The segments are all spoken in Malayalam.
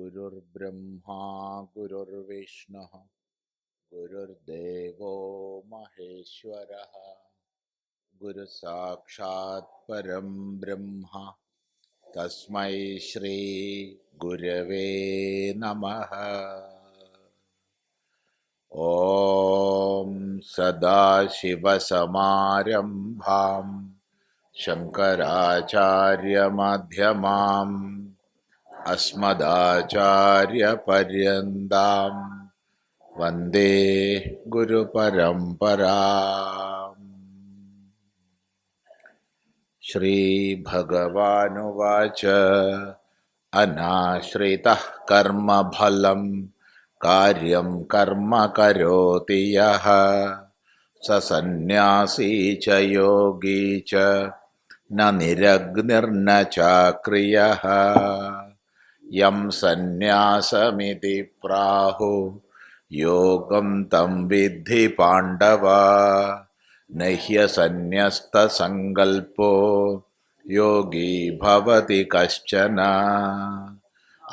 गुरुर्ब्रह्मा गुरुर्विष्णुः गुरुर्देवो महेश्वरः गुरुसाक्षात् परं ब्रह्म तस्मै श्री गुरवे नमः। ॐ सदाशिवसमारम्भां शङ्कराचार्यमध्यमाम् अस्मदाचार्यपर्यन्तां वन्दे गुरुपरम्पराम्। श्रीभगवानुवाच अनाश्रितः कर्मफलं कार्यं कर्म करोति यः स सन्न्यासी च योगी च न निरग्निर्न चाक्रियः यं सन्न्यासमिति प्राहुः योगं तं विद्धि पाण्डव न ह्यसन्न्यस्तसङ्कल्पो योगी भवति कश्चन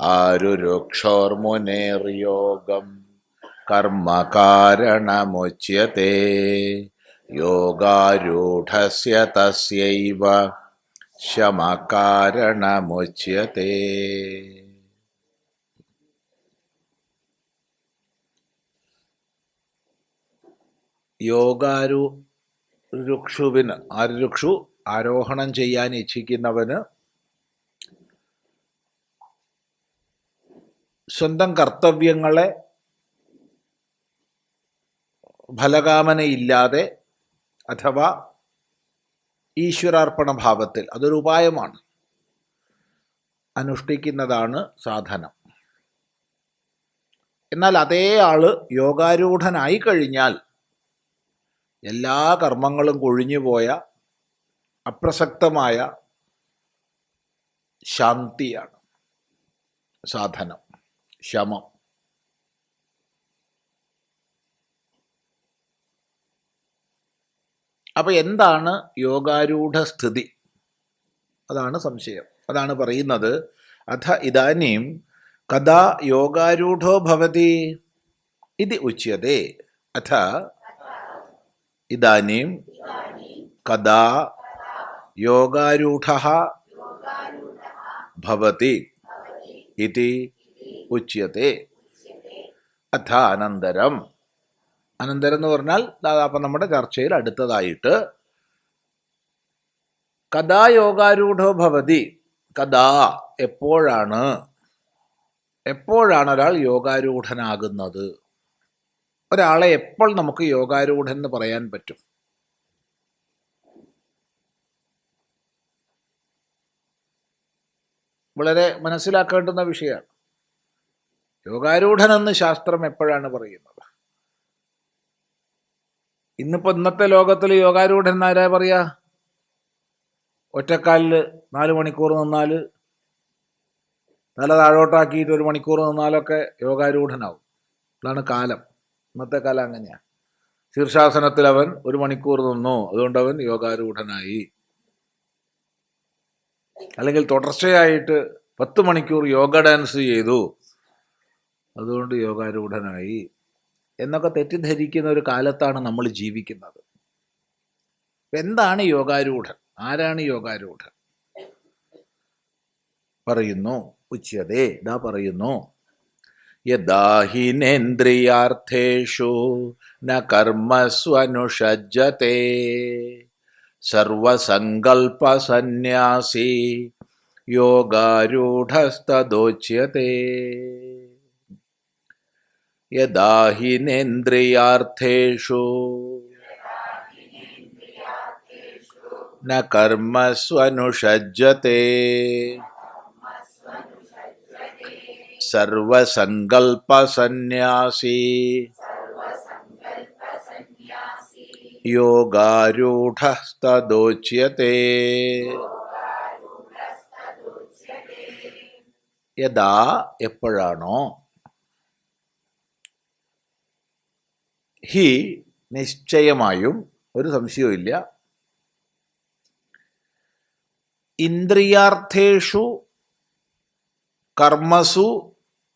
आरुरुक्षोर्मुनेर्योगं कर्म कारणमुच्यते योगारूढस्य तस्यैव शमः कारणमुच्यते। രുക്ഷുവിന് ആരുരുക്ഷു ആരോഹണം ചെയ്യാൻ ഇച്ഛിക്കുന്നവന് സ്വന്തം കർത്തവ്യങ്ങളെ ഫലകാമനയില്ലാതെ അഥവാ ഈശ്വരാർപ്പണ ഭാവത്തിൽ, അതൊരു ഉപായമാണ്, അനുഷ്ഠിക്കുന്നതാണ് സാധനം. എന്നാൽ അതേ ആള് യോഗാരൂഢനായി കഴിഞ്ഞാൽ എല്ലാ കർമ്മങ്ങളും കൊഴിഞ്ഞുപോയ അപ്രസക്തമായ ശാന്തിയാണ് സാധനം, ശമം. അപ്പൊ എന്താണ് യോഗാരൂഢ സ്ഥിതി? അതാണ് സംശയം. അതാണ് പറയുന്നത്. അഥ ഇദാനീം കഥാ യോഗാരൂഢോ ഭവതി ഇതി ഉച്യതേ. അഥ ഇദാനീം കഥാ യോഗാരൂഢഃ ഭവതി ഇതി ഉച്യതേ. അഥ അനന്തരം. അനന്തരം എന്ന് പറഞ്ഞാൽ അപ്പം നമ്മുടെ ചർച്ചയിൽ അടുത്തതായിട്ട് കഥാ യോഗാരൂഢോ ഭവതി. കഥാ എപ്പോഴാണ് ഒരാൾ യോഗാരൂഢനാകുന്നത്? ഒരാളെ എപ്പോൾ നമുക്ക് യോഗാരൂഢൻ എന്ന് പറയാൻ പറ്റും? വളരെ മനസ്സിലാക്കേണ്ടുന്ന വിഷയമാണ്. യോഗാരൂഢനെന്ന് ശാസ്ത്രം എപ്പോഴാണ് പറയുന്നത്? ഇന്നത്തെ ലോകത്തിൽ യോഗാരൂഢൻ ആരാ പറയാ? ഒറ്റക്കാലിൽ 4 മണിക്കൂർ നിന്നാൽ, തല താഴോട്ടാക്കിയിട്ട് 1 മണിക്കൂർ നിന്നാലൊക്കെ യോഗാരൂഢനാവും. അതാണ് കാലം. ഇന്നത്തെ കാലം അങ്ങനെയാണ്. ശീർഷാസനത്തിൽ അവൻ 1 മണിക്കൂർ നിന്നു, അതുകൊണ്ട് അവൻ യോഗാരൂഢനായി. അല്ലെങ്കിൽ തുടർച്ചയായിട്ട് 10 മണിക്കൂർ യോഗ ഡാൻസ് ചെയ്തു, അതുകൊണ്ട് യോഗാരൂഢനായി എന്നൊക്കെ തെറ്റിദ്ധരിക്കുന്ന ഒരു കാലത്താണ് നമ്മൾ ജീവിക്കുന്നത്. എന്താണ് യോഗാരൂഢൻ? ആരാണ് യോഗാരൂഢൻ? പറയുന്നു ഉച്യതേ. ഇതാ പറയുന്നു. യദാഹിനേന്ദ്രിയാർത്ഥേഷു ന കർമ്മസ്വനുഷജ്ജതേ സർവസങ്കൽപ സന്യാസി യോഗാരൂഢസ്തദോച്യതേ. യദാഹിനേന്ദ്രിയാർത്ഥേഷു ന കർമ്മസ്വനുഷജ്ജതേ സർവസങ്കൽപ സന്യാസി യോഗാരൂഢസ്തദോച്യതേ. യഥാ എപ്പോഴാണോ, ഹി നിശ്ചയമായും ഒരു സംശയവുമില്ല, ഇന്ദ്രിയാർത്ഥേഷു കർമ്മസു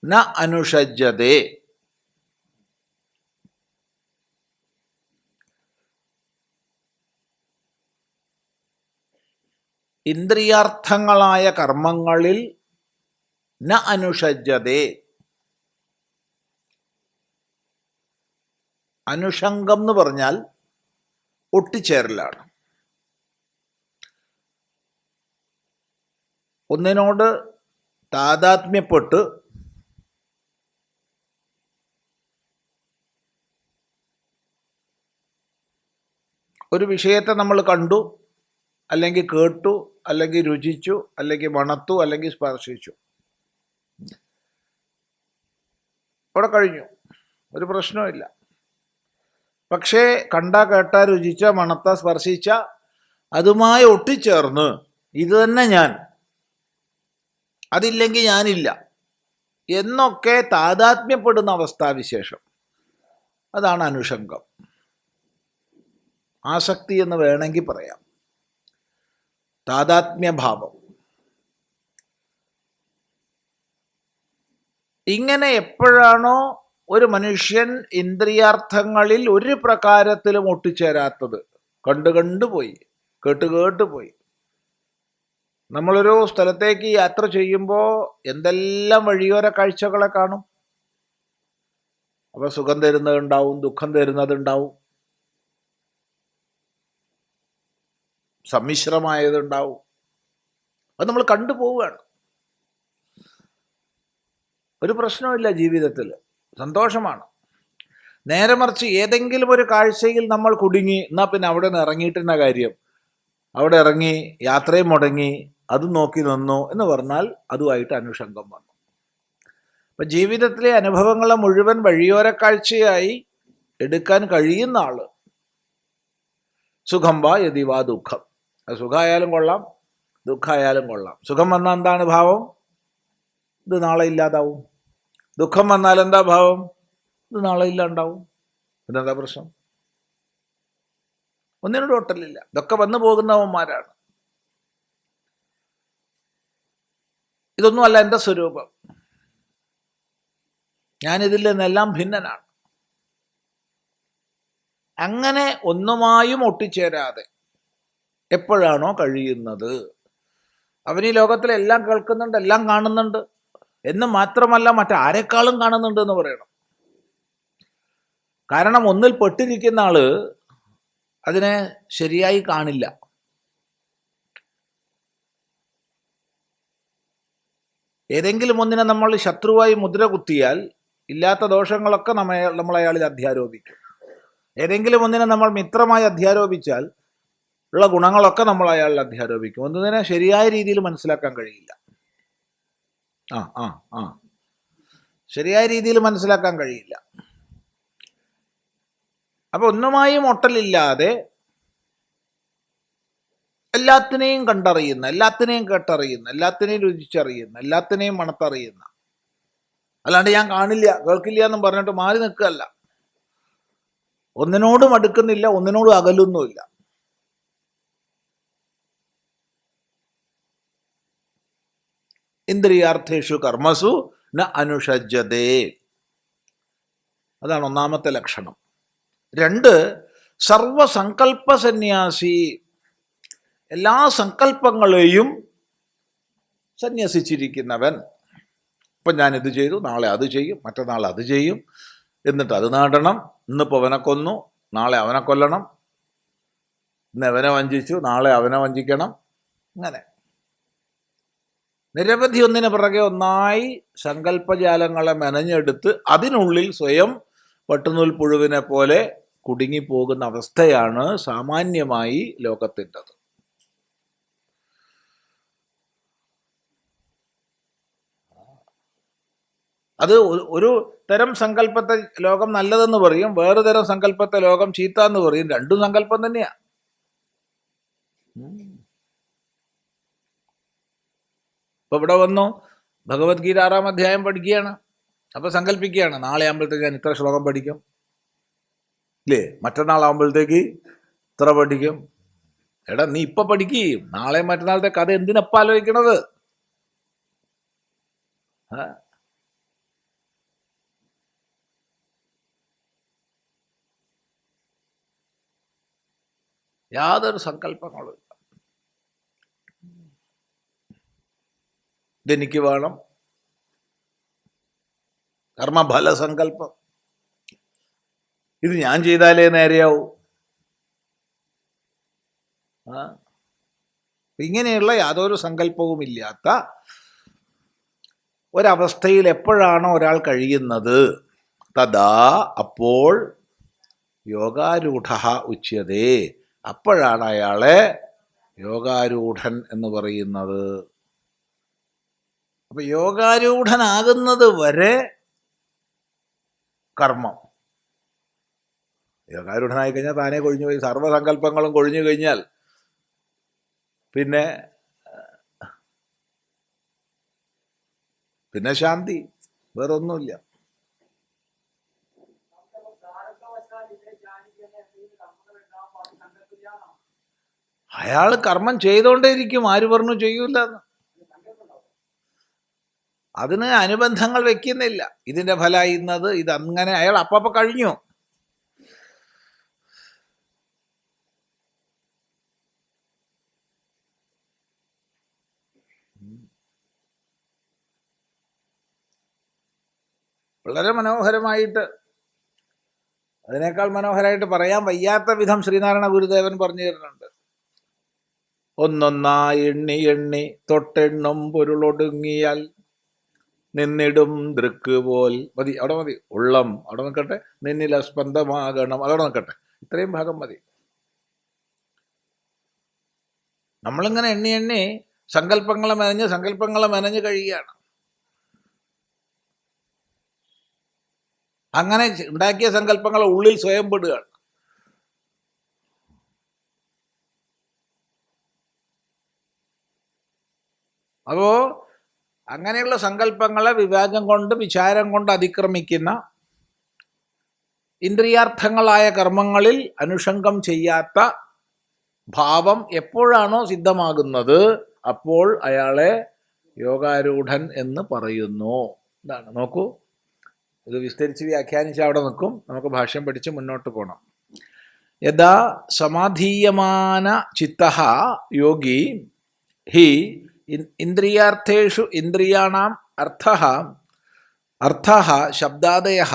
ന അനുഷജ്യതേ. ഇന്ദ്രിയാർത്ഥങ്ങളായ കർമ്മങ്ങളിൽ ന അനുഷജ്യതേ. അനുഷംഗം എന്ന് പറഞ്ഞാൽ ഒട്ടിച്ചേരലാണ്. ഒന്നിനോട് താതാത്മ്യപ്പെട്ട് ഒരു വിഷയത്തെ നമ്മൾ കണ്ടു, അല്ലെങ്കിൽ കേട്ടു, അല്ലെങ്കിൽ രുചിച്ചു, അല്ലെങ്കിൽ മണത്തു, അല്ലെങ്കിൽ സ്പർശിച്ചു, അവിടെ കഴിഞ്ഞു, ഒരു പ്രശ്നവുമില്ല. പക്ഷേ കണ്ട, കേട്ട, രുചിച്ച, മണത്ത, സ്പർശിച്ച അതുമായി ഒട്ടിച്ചേർന്ന് ഇത് തന്നെ ഞാൻ, അതില്ലെങ്കിൽ ഞാനില്ല എന്നൊക്കെ താതാത്മ്യപ്പെടുന്ന അവസ്ഥാവിശേഷം, അതാണ് അനുഷംഗം. ആസക്തി എന്ന് വേണമെങ്കിൽ പറയാം. താതാത്മ്യഭാവം. ഇങ്ങനെ എപ്പോഴാണോ ഒരു മനുഷ്യൻ ഇന്ദ്രിയാർത്ഥങ്ങളിൽ ഒരു പ്രകാരത്തിലും ഒട്ടിച്ചേരാത്തത്, കണ്ടുപോയി, കേട്ടുപോയി. നമ്മളൊരു സ്ഥലത്തേക്ക് യാത്ര ചെയ്യുമ്പോൾ എന്തെല്ലാം വഴിയോര കാഴ്ചകളെ കാണും. അപ്പോൾ സുഖം തരുന്നതുണ്ടാവും, ദുഃഖം തരുന്നതുണ്ടാവും, സമ്മിശ്രമായതുണ്ടാവും. അത് നമ്മൾ കണ്ടുപോവുകയാണ്. ഒരു പ്രശ്നമില്ല, ജീവിതത്തിൽ സന്തോഷമാണ്. നേരെ മറിച്ച് ഏതെങ്കിലും ഒരു കാഴ്ചയിൽ നമ്മൾ കുടുങ്ങി, എന്നാൽ പിന്നെ അവിടെ നിന്ന് ഇറങ്ങിയിട്ടെന്ന കാര്യം, അവിടെ ഇറങ്ങി യാത്രയും മുടങ്ങി, അത് നോക്കി നിന്നു എന്ന് പറഞ്ഞാൽ അതുമായിട്ട് അനുഷംഗം വന്നു. അപ്പം ജീവിതത്തിലെ അനുഭവങ്ങളെ മുഴുവൻ വഴിയോര കാഴ്ചയായി എടുക്കാൻ കഴിയുന്ന ആള് സുഖം വാ യതി വാ ദുഃഖം. അത് സുഖമായാലും കൊള്ളാം, ദുഃഖമായാലും കൊള്ളാം. സുഖം വന്നാൽ എന്താണ് ഭാവം? ഇത് നാളെ ഇല്ലാതാവും. ദുഃഖം വന്നാൽ എന്താ ഭാവം? ഇത് നാളെ ഇല്ലാണ്ടാവും. പിന്നെന്താ പ്രശ്നം? ഒന്നിനോട് ഒട്ടലില്ല. ഇതൊക്കെ വന്നു പോകുന്നവന്മാരാണ്. ഇതൊന്നുമല്ല എൻ്റെ സ്വരൂപം. ഞാനിതിൽ നിന്നെല്ലാം ഭിന്നനാണ്. അങ്ങനെ ഒന്നുമായും ഒട്ടിച്ചേരാതെ എപ്പോഴാണോ കഴിയുന്നത്, അവൻ ഈ ലോകത്തിലെ എല്ലാം കേൾക്കുന്നുണ്ട്, എല്ലാം കാണുന്നുണ്ട് എന്ന് മാത്രമല്ല മറ്റാരെക്കാളും കാണുന്നുണ്ട് എന്ന് പറയണം. കാരണം ഒന്നിൽ പെട്ടിരിക്കുന്ന ആള് അതിനെ ശരിയായി കാണില്ല. ഏതെങ്കിലും ഒന്നിനെ നമ്മൾ ശത്രുവായി മുദ്ര കുത്തിയാൽ ഇല്ലാത്ത ദോഷങ്ങളൊക്കെ നമ്മൾ അയാളിൽ അധ്യാരോപിക്കും. ഏതെങ്കിലും ഒന്നിനെ നമ്മൾ മിത്രമായി അധ്യാരോപിച്ചാൽ ഉള്ള ഗുണങ്ങളൊക്കെ നമ്മൾ അയാളിൽ അധ്യാരോപിക്കും. ഒന്നിനെ ശരിയായ രീതിയിൽ മനസ്സിലാക്കാൻ കഴിയില്ല. ശരിയായ രീതിയിൽ മനസ്സിലാക്കാൻ കഴിയില്ല. അപ്പൊ ഒന്നുമായും ഒട്ടലില്ലാതെ എല്ലാത്തിനെയും കണ്ടറിയുന്ന, എല്ലാത്തിനെയും കേട്ടറിയുന്ന, എല്ലാത്തിനെയും രുചിച്ചറിയുന്ന, എല്ലാത്തിനെയും മണത്തറിയുന്ന, അല്ലാണ്ട് ഞാൻ കാണില്ല കേൾക്കില്ല എന്നും പറഞ്ഞിട്ട് മാറി നിൽക്കുകയല്ല. ഒന്നിനോടും അടുക്കുന്നില്ല, ഒന്നിനോടും അകലുന്നുമില്ല. ഇന്ദ്രിയാർത്ഥേഷു കർമ്മസു ന അനുഷജ്യതേ. അതാണ് ഒന്നാമത്തെ ലക്ഷണം. 2, സർവസങ്കല്പ സന്യാസി. എല്ലാ സങ്കല്പങ്ങളെയും സന്യസിച്ചിരിക്കുന്നവൻ. ഇപ്പം ഞാനിത് ചെയ്തു, നാളെ അത് ചെയ്യും, മറ്റന്നാൾ അത് ചെയ്യും, എന്നിട്ട് അത് നേടണം. ഇന്നിപ്പോൾ അവനെ കൊന്നു, നാളെ അവനെ കൊല്ലണം. ഇന്ന് അവനെ വഞ്ചിച്ചു, നാളെ അവനെ വഞ്ചിക്കണം. അങ്ങനെ നിരവധി ഒന്നിന് പിറകെ ഒന്നായി സങ്കല്പജാലങ്ങളെ മെനഞ്ഞെടുത്ത് അതിനുള്ളിൽ സ്വയം പട്ടുനൂൽ പുഴുവിനെ പോലെ കുടുങ്ങിപ്പോകുന്ന അവസ്ഥയാണ് സാമാന്യമായി ലോകത്തിൻ്റെത്. അത് ഒരു തരം സങ്കല്പത്തെ ലോകം നല്ലതെന്ന് പറയും, വേറെ തരം സങ്കല്പത്തെ ലോകം ചീത്ത എന്ന് പറയും. രണ്ടും സങ്കല്പം തന്നെയാ. ഇപ്പൊ ഇവിടെ വന്നു ഭഗവത്ഗീത 6-ാം അധ്യായം പഠിക്കുകയാണ്. അപ്പൊ സങ്കല്പിക്കുകയാണ്, നാളെ ആകുമ്പോഴത്തേക്ക് ഞാൻ ഇത്ര ശ്ലോകം പഠിക്കും, ഇല്ലേ, മറ്റന്നാളാകുമ്പോഴത്തേക്ക് ഇത്ര പഠിക്കും. എടാ നീ ഇപ്പൊ പഠിക്കുകയും നാളെ മറ്റന്നാളത്തെ കഥ എന്തിനപ്പ ആലോചിക്കണത്? യാതൊരു സങ്കല്പങ്ങളും ഇല്ല. ഇതെനിക്ക് വേണം, കർമ്മഫല സങ്കല്പം, ഇത് ഞാൻ ചെയ്താലേ നേരെയാവൂ. ഇങ്ങനെയുള്ള യാതൊരു സങ്കല്പവും ഇല്ലാത്ത ഒരവസ്ഥയിൽ എപ്പോഴാണോ ഒരാൾ കഴിയുന്നത്, തഥാ അപ്പോൾ യോഗാരൂഢ ഉച്യതേ, അപ്പോഴാണ് അയാളെ യോഗാരൂഢൻ എന്ന് പറയുന്നത്. അപ്പൊ യോഗാരൂഢനാകുന്നത് വരെ കർമ്മം. യോഗാരൂഢനായി കഴിഞ്ഞാൽ താനേ കൊഴിഞ്ഞു പോയി, സർവ്വസങ്കല്പങ്ങളും കൊഴിഞ്ഞു കഴിഞ്ഞാൽ പിന്നെ ശാന്തി, വേറൊന്നുമില്ല. അയാൾ കർമ്മം ചെയ്തോണ്ടേയിരിക്കും. ആര് പറഞ്ഞു ചെയ്യൂല? അതിന് അനുബന്ധങ്ങൾ വെക്കുന്നില്ല. ഇതിന്റെ ഫലമായി ഇന്നത്, ഇതങ്ങനെ, അയാൾ അപ്പപ്പോ കഴിഞ്ഞു. വളരെ മനോഹരമായിട്ട്, അതിനേക്കാൾ മനോഹരമായിട്ട് പറയാൻ വയ്യാത്ത വിധം ശ്രീനാരായണ ഗുരുദേവൻ പറഞ്ഞു തരുന്നുണ്ട്. ഒന്നൊന്നായി എണ്ണി എണ്ണി തൊട്ടെണ്ണും പൊരുളൊടുങ്ങിയാൽ നിന്നിടും ദൃക്ക് പോൽ. മതി, അവിടെ മതി. ഉള്ളം അവിടെ നിൽക്കട്ടെ, നിന്നിൽ സ്പന്ദമാകണം, അതവിടെ നിൽക്കട്ടെ. ഇത്രയും ഭാഗം മതി. നമ്മളിങ്ങനെ എണ്ണി എണ്ണി സങ്കല്പങ്ങളെ മെനഞ്ഞ് കഴിയുകയാണ്. അങ്ങനെ ഉണ്ടാക്കിയ സങ്കല്പങ്ങളെ ഉള്ളിൽ സ്വയം പെടുകയാണ്. അപ്പോ അങ്ങനെയുള്ള സങ്കല്പങ്ങളെ വിവേകം കൊണ്ട്, വിചാരം കൊണ്ട് അതിക്രമിക്കുന്ന ഇന്ദ്രിയാർത്ഥങ്ങളായ കർമ്മങ്ങളിൽ അനുഷംഗം ചെയ്യാത്ത ഭാവം എപ്പോഴാണോ സിദ്ധമാകുന്നത്, അപ്പോൾ അയാളെ യോഗാരൂഢൻ എന്ന് പറയുന്നു. ഇതാണ്. നോക്കൂ, ഇത് വിസ്തരിച്ച് വ്യാഖ്യാനിച്ച് അവിടെ നിൽക്കും. നമുക്ക് ഭാഷ്യം പഠിച്ച് മുന്നോട്ട് പോകണം. യഥാ സമാധീയമാന ചിത്തഃ യോഗി ഹി ഇന്ദ്രിയാർത്ഥേഷു ഇന്ദ്രിയാണാം അർത്ഥഃ ശബ്ദാദയഃ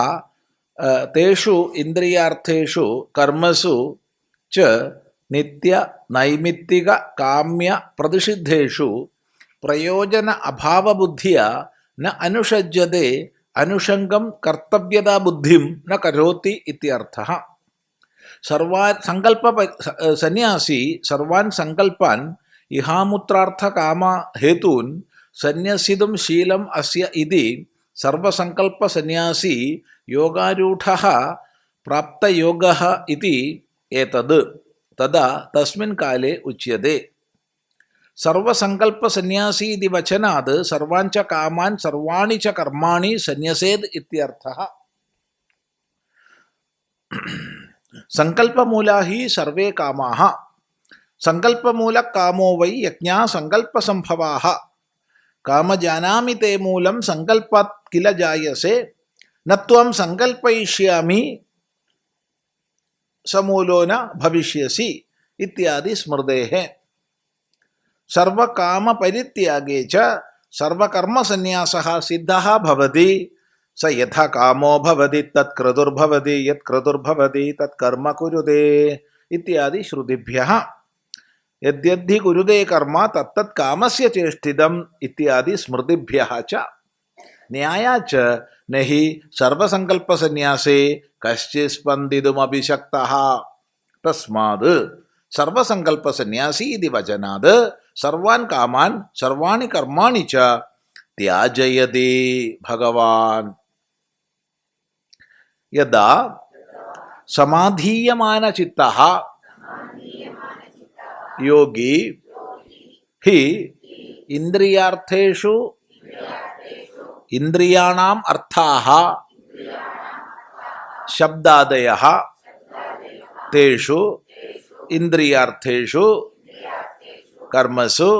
തേഷു ഇന്ദ്രിയാർത്ഥേഷു കർമ്മസു ച നിത്യ നൈമിത്തിക കാമ്യ പ്രതിഷിദ്ധേഷു പ്രയോജന അഭാവബുദ്ധിയ ന അനുഷജ്യതേ അനുഷംഗം കർത്തവ്യതാ ബുദ്ധിം ന കരോതി ഇത്യർത്ഥഃ. സന്യാസി സർവാൻ സങ്കല്പാൻ ഇഹാമുത്രാർത്ഥ കാമ ഹേതൂൻ സന്യസിതും ശീലം അസ്യ ഇതി സർവസങ്കല്പ സന്യാസി യോഗാരൂഢഃ പ്രാപ്തയോഗഃ ഇതി ഏതത് തദാ തസ്മിൻ കാലേ ഉച്യതേ. സർവസങ്കല്പ സന്യാസി ഇതി വചനാത് സർവാൻ ച കാമാൻ സർവാണി ച കർമാണി സന്യസേത് ഇത്യർത്ഥഃ. സങ്കല്പമൂലാ ഹി സർവേ കാമാഃ സങ്കല്പമൂല കാമോ വൈ യജ്ഞാ സങ്കല്പസംഭവാഃ കാമജാനാമി തേ മൂലം സങ്കല്പാത് കില ജായസേ നത്വം സങ്കല്പയിഷ്യാമി സമൂലോ ന ഭവിഷ്യസി ഇത്യാദി സ്മൃതേഃ. സർവകാമ പരിത്യാഗേ ച സർവകർമ്മസന്യാസഃ സിദ്ധഃ ഭവതി. സ യഥാ കാമോ ഭവതി തത് ക്രതുർഭവതി യത് ക്രതുർഭവതി തത് കർമ്മ കുരുതേ ഇത്യാദി ശ്രുതിഭ്യഃ. യദ്യദ്ധി കുരുതേ കർമ്മ തത്തത് കാമസ്യ ചേഷ്ടിതം ഇത്യാദി സ്മൃതിഭ്യഃ ച. ന്യായാച നഹി സർവസങ്കല്പസന്യാസേ കശ്ചിത് സ്പന്ദിതുമപി ശക്തഃ. തസ്മാത് സർവസങ്കല്പസന്യാസി ഇതി വചനാത് സർവാൻ കാമാൻ സർവാണി കർമാണി ച ത്യാജയതി ഭഗവാൻ. യഥാ സമാധീയമാന ചിത്തഃ യോഗി ഹി ഇന്ദ്രിയാർത്ഥേഷു ഇന്ദ്രിയാണാം അർത്ഥാഃ ശബ്ദാദയഃ തേഷു ഇന്ദ്രിയാർത്ഥേഷു കർമ്മസു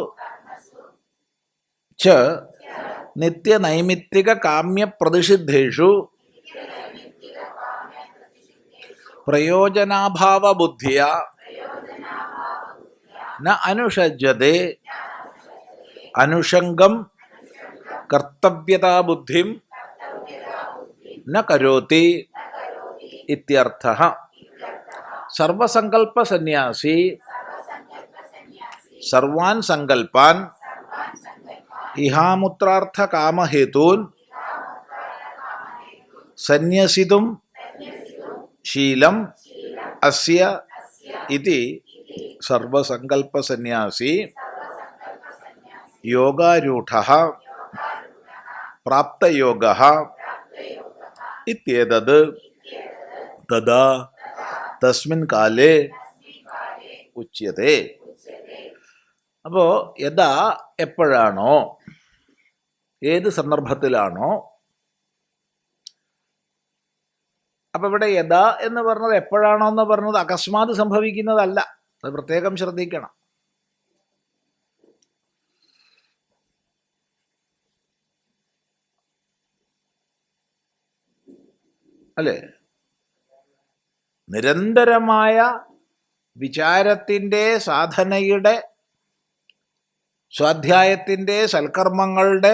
ച നിത്യനൈമിത്തിക കാമ്യ പ്രതിഷിദ്ധേഷു പ്രയോജനാഭാവ ബുദ്ധിയ ന അനുഷജ്യതേ അനുഷംഗം കർത്തവ്യതാ ബുദ്ധിം ന കരോതി ഇത്യർത്ഥഃ. സർവസങ്കൽപ്പ സന്യാസി സർവാൻ സങ്കൽപ്പാൻ ഇഹാമുത്രാർത്ഥ കാമഹേതൂൻ സന്യസിതും ശീലം അസ്യ ഇതി സർവസങ്കൽപ്പ സന്യാസി യോഗാരൂഢഃ പ്രാപ്തയോഗഃ ഇത്യേതത് തദാ തസ്മിൻ കാലേ ഉച്യത്തെ. അപ്പോൾ യഥാ എപ്പോഴാണോ, ഏത് സന്ദർഭത്തിലാണോ, അപ്പം ഇവിടെ യഥാ എന്ന് പറഞ്ഞത് എപ്പോഴാണോ എന്ന് പറഞ്ഞത് അകസ്മാത് സംഭവിക്കുന്നതല്ല. അത് പ്രത്യേകം ശ്രദ്ധിക്കണം. അല്ലേ? നിരന്തരമായ വിചാരത്തിൻ്റെ, സാധനയുടെ, സ്വാധ്യായത്തിൻ്റെ, സൽക്കർമ്മങ്ങളുടെ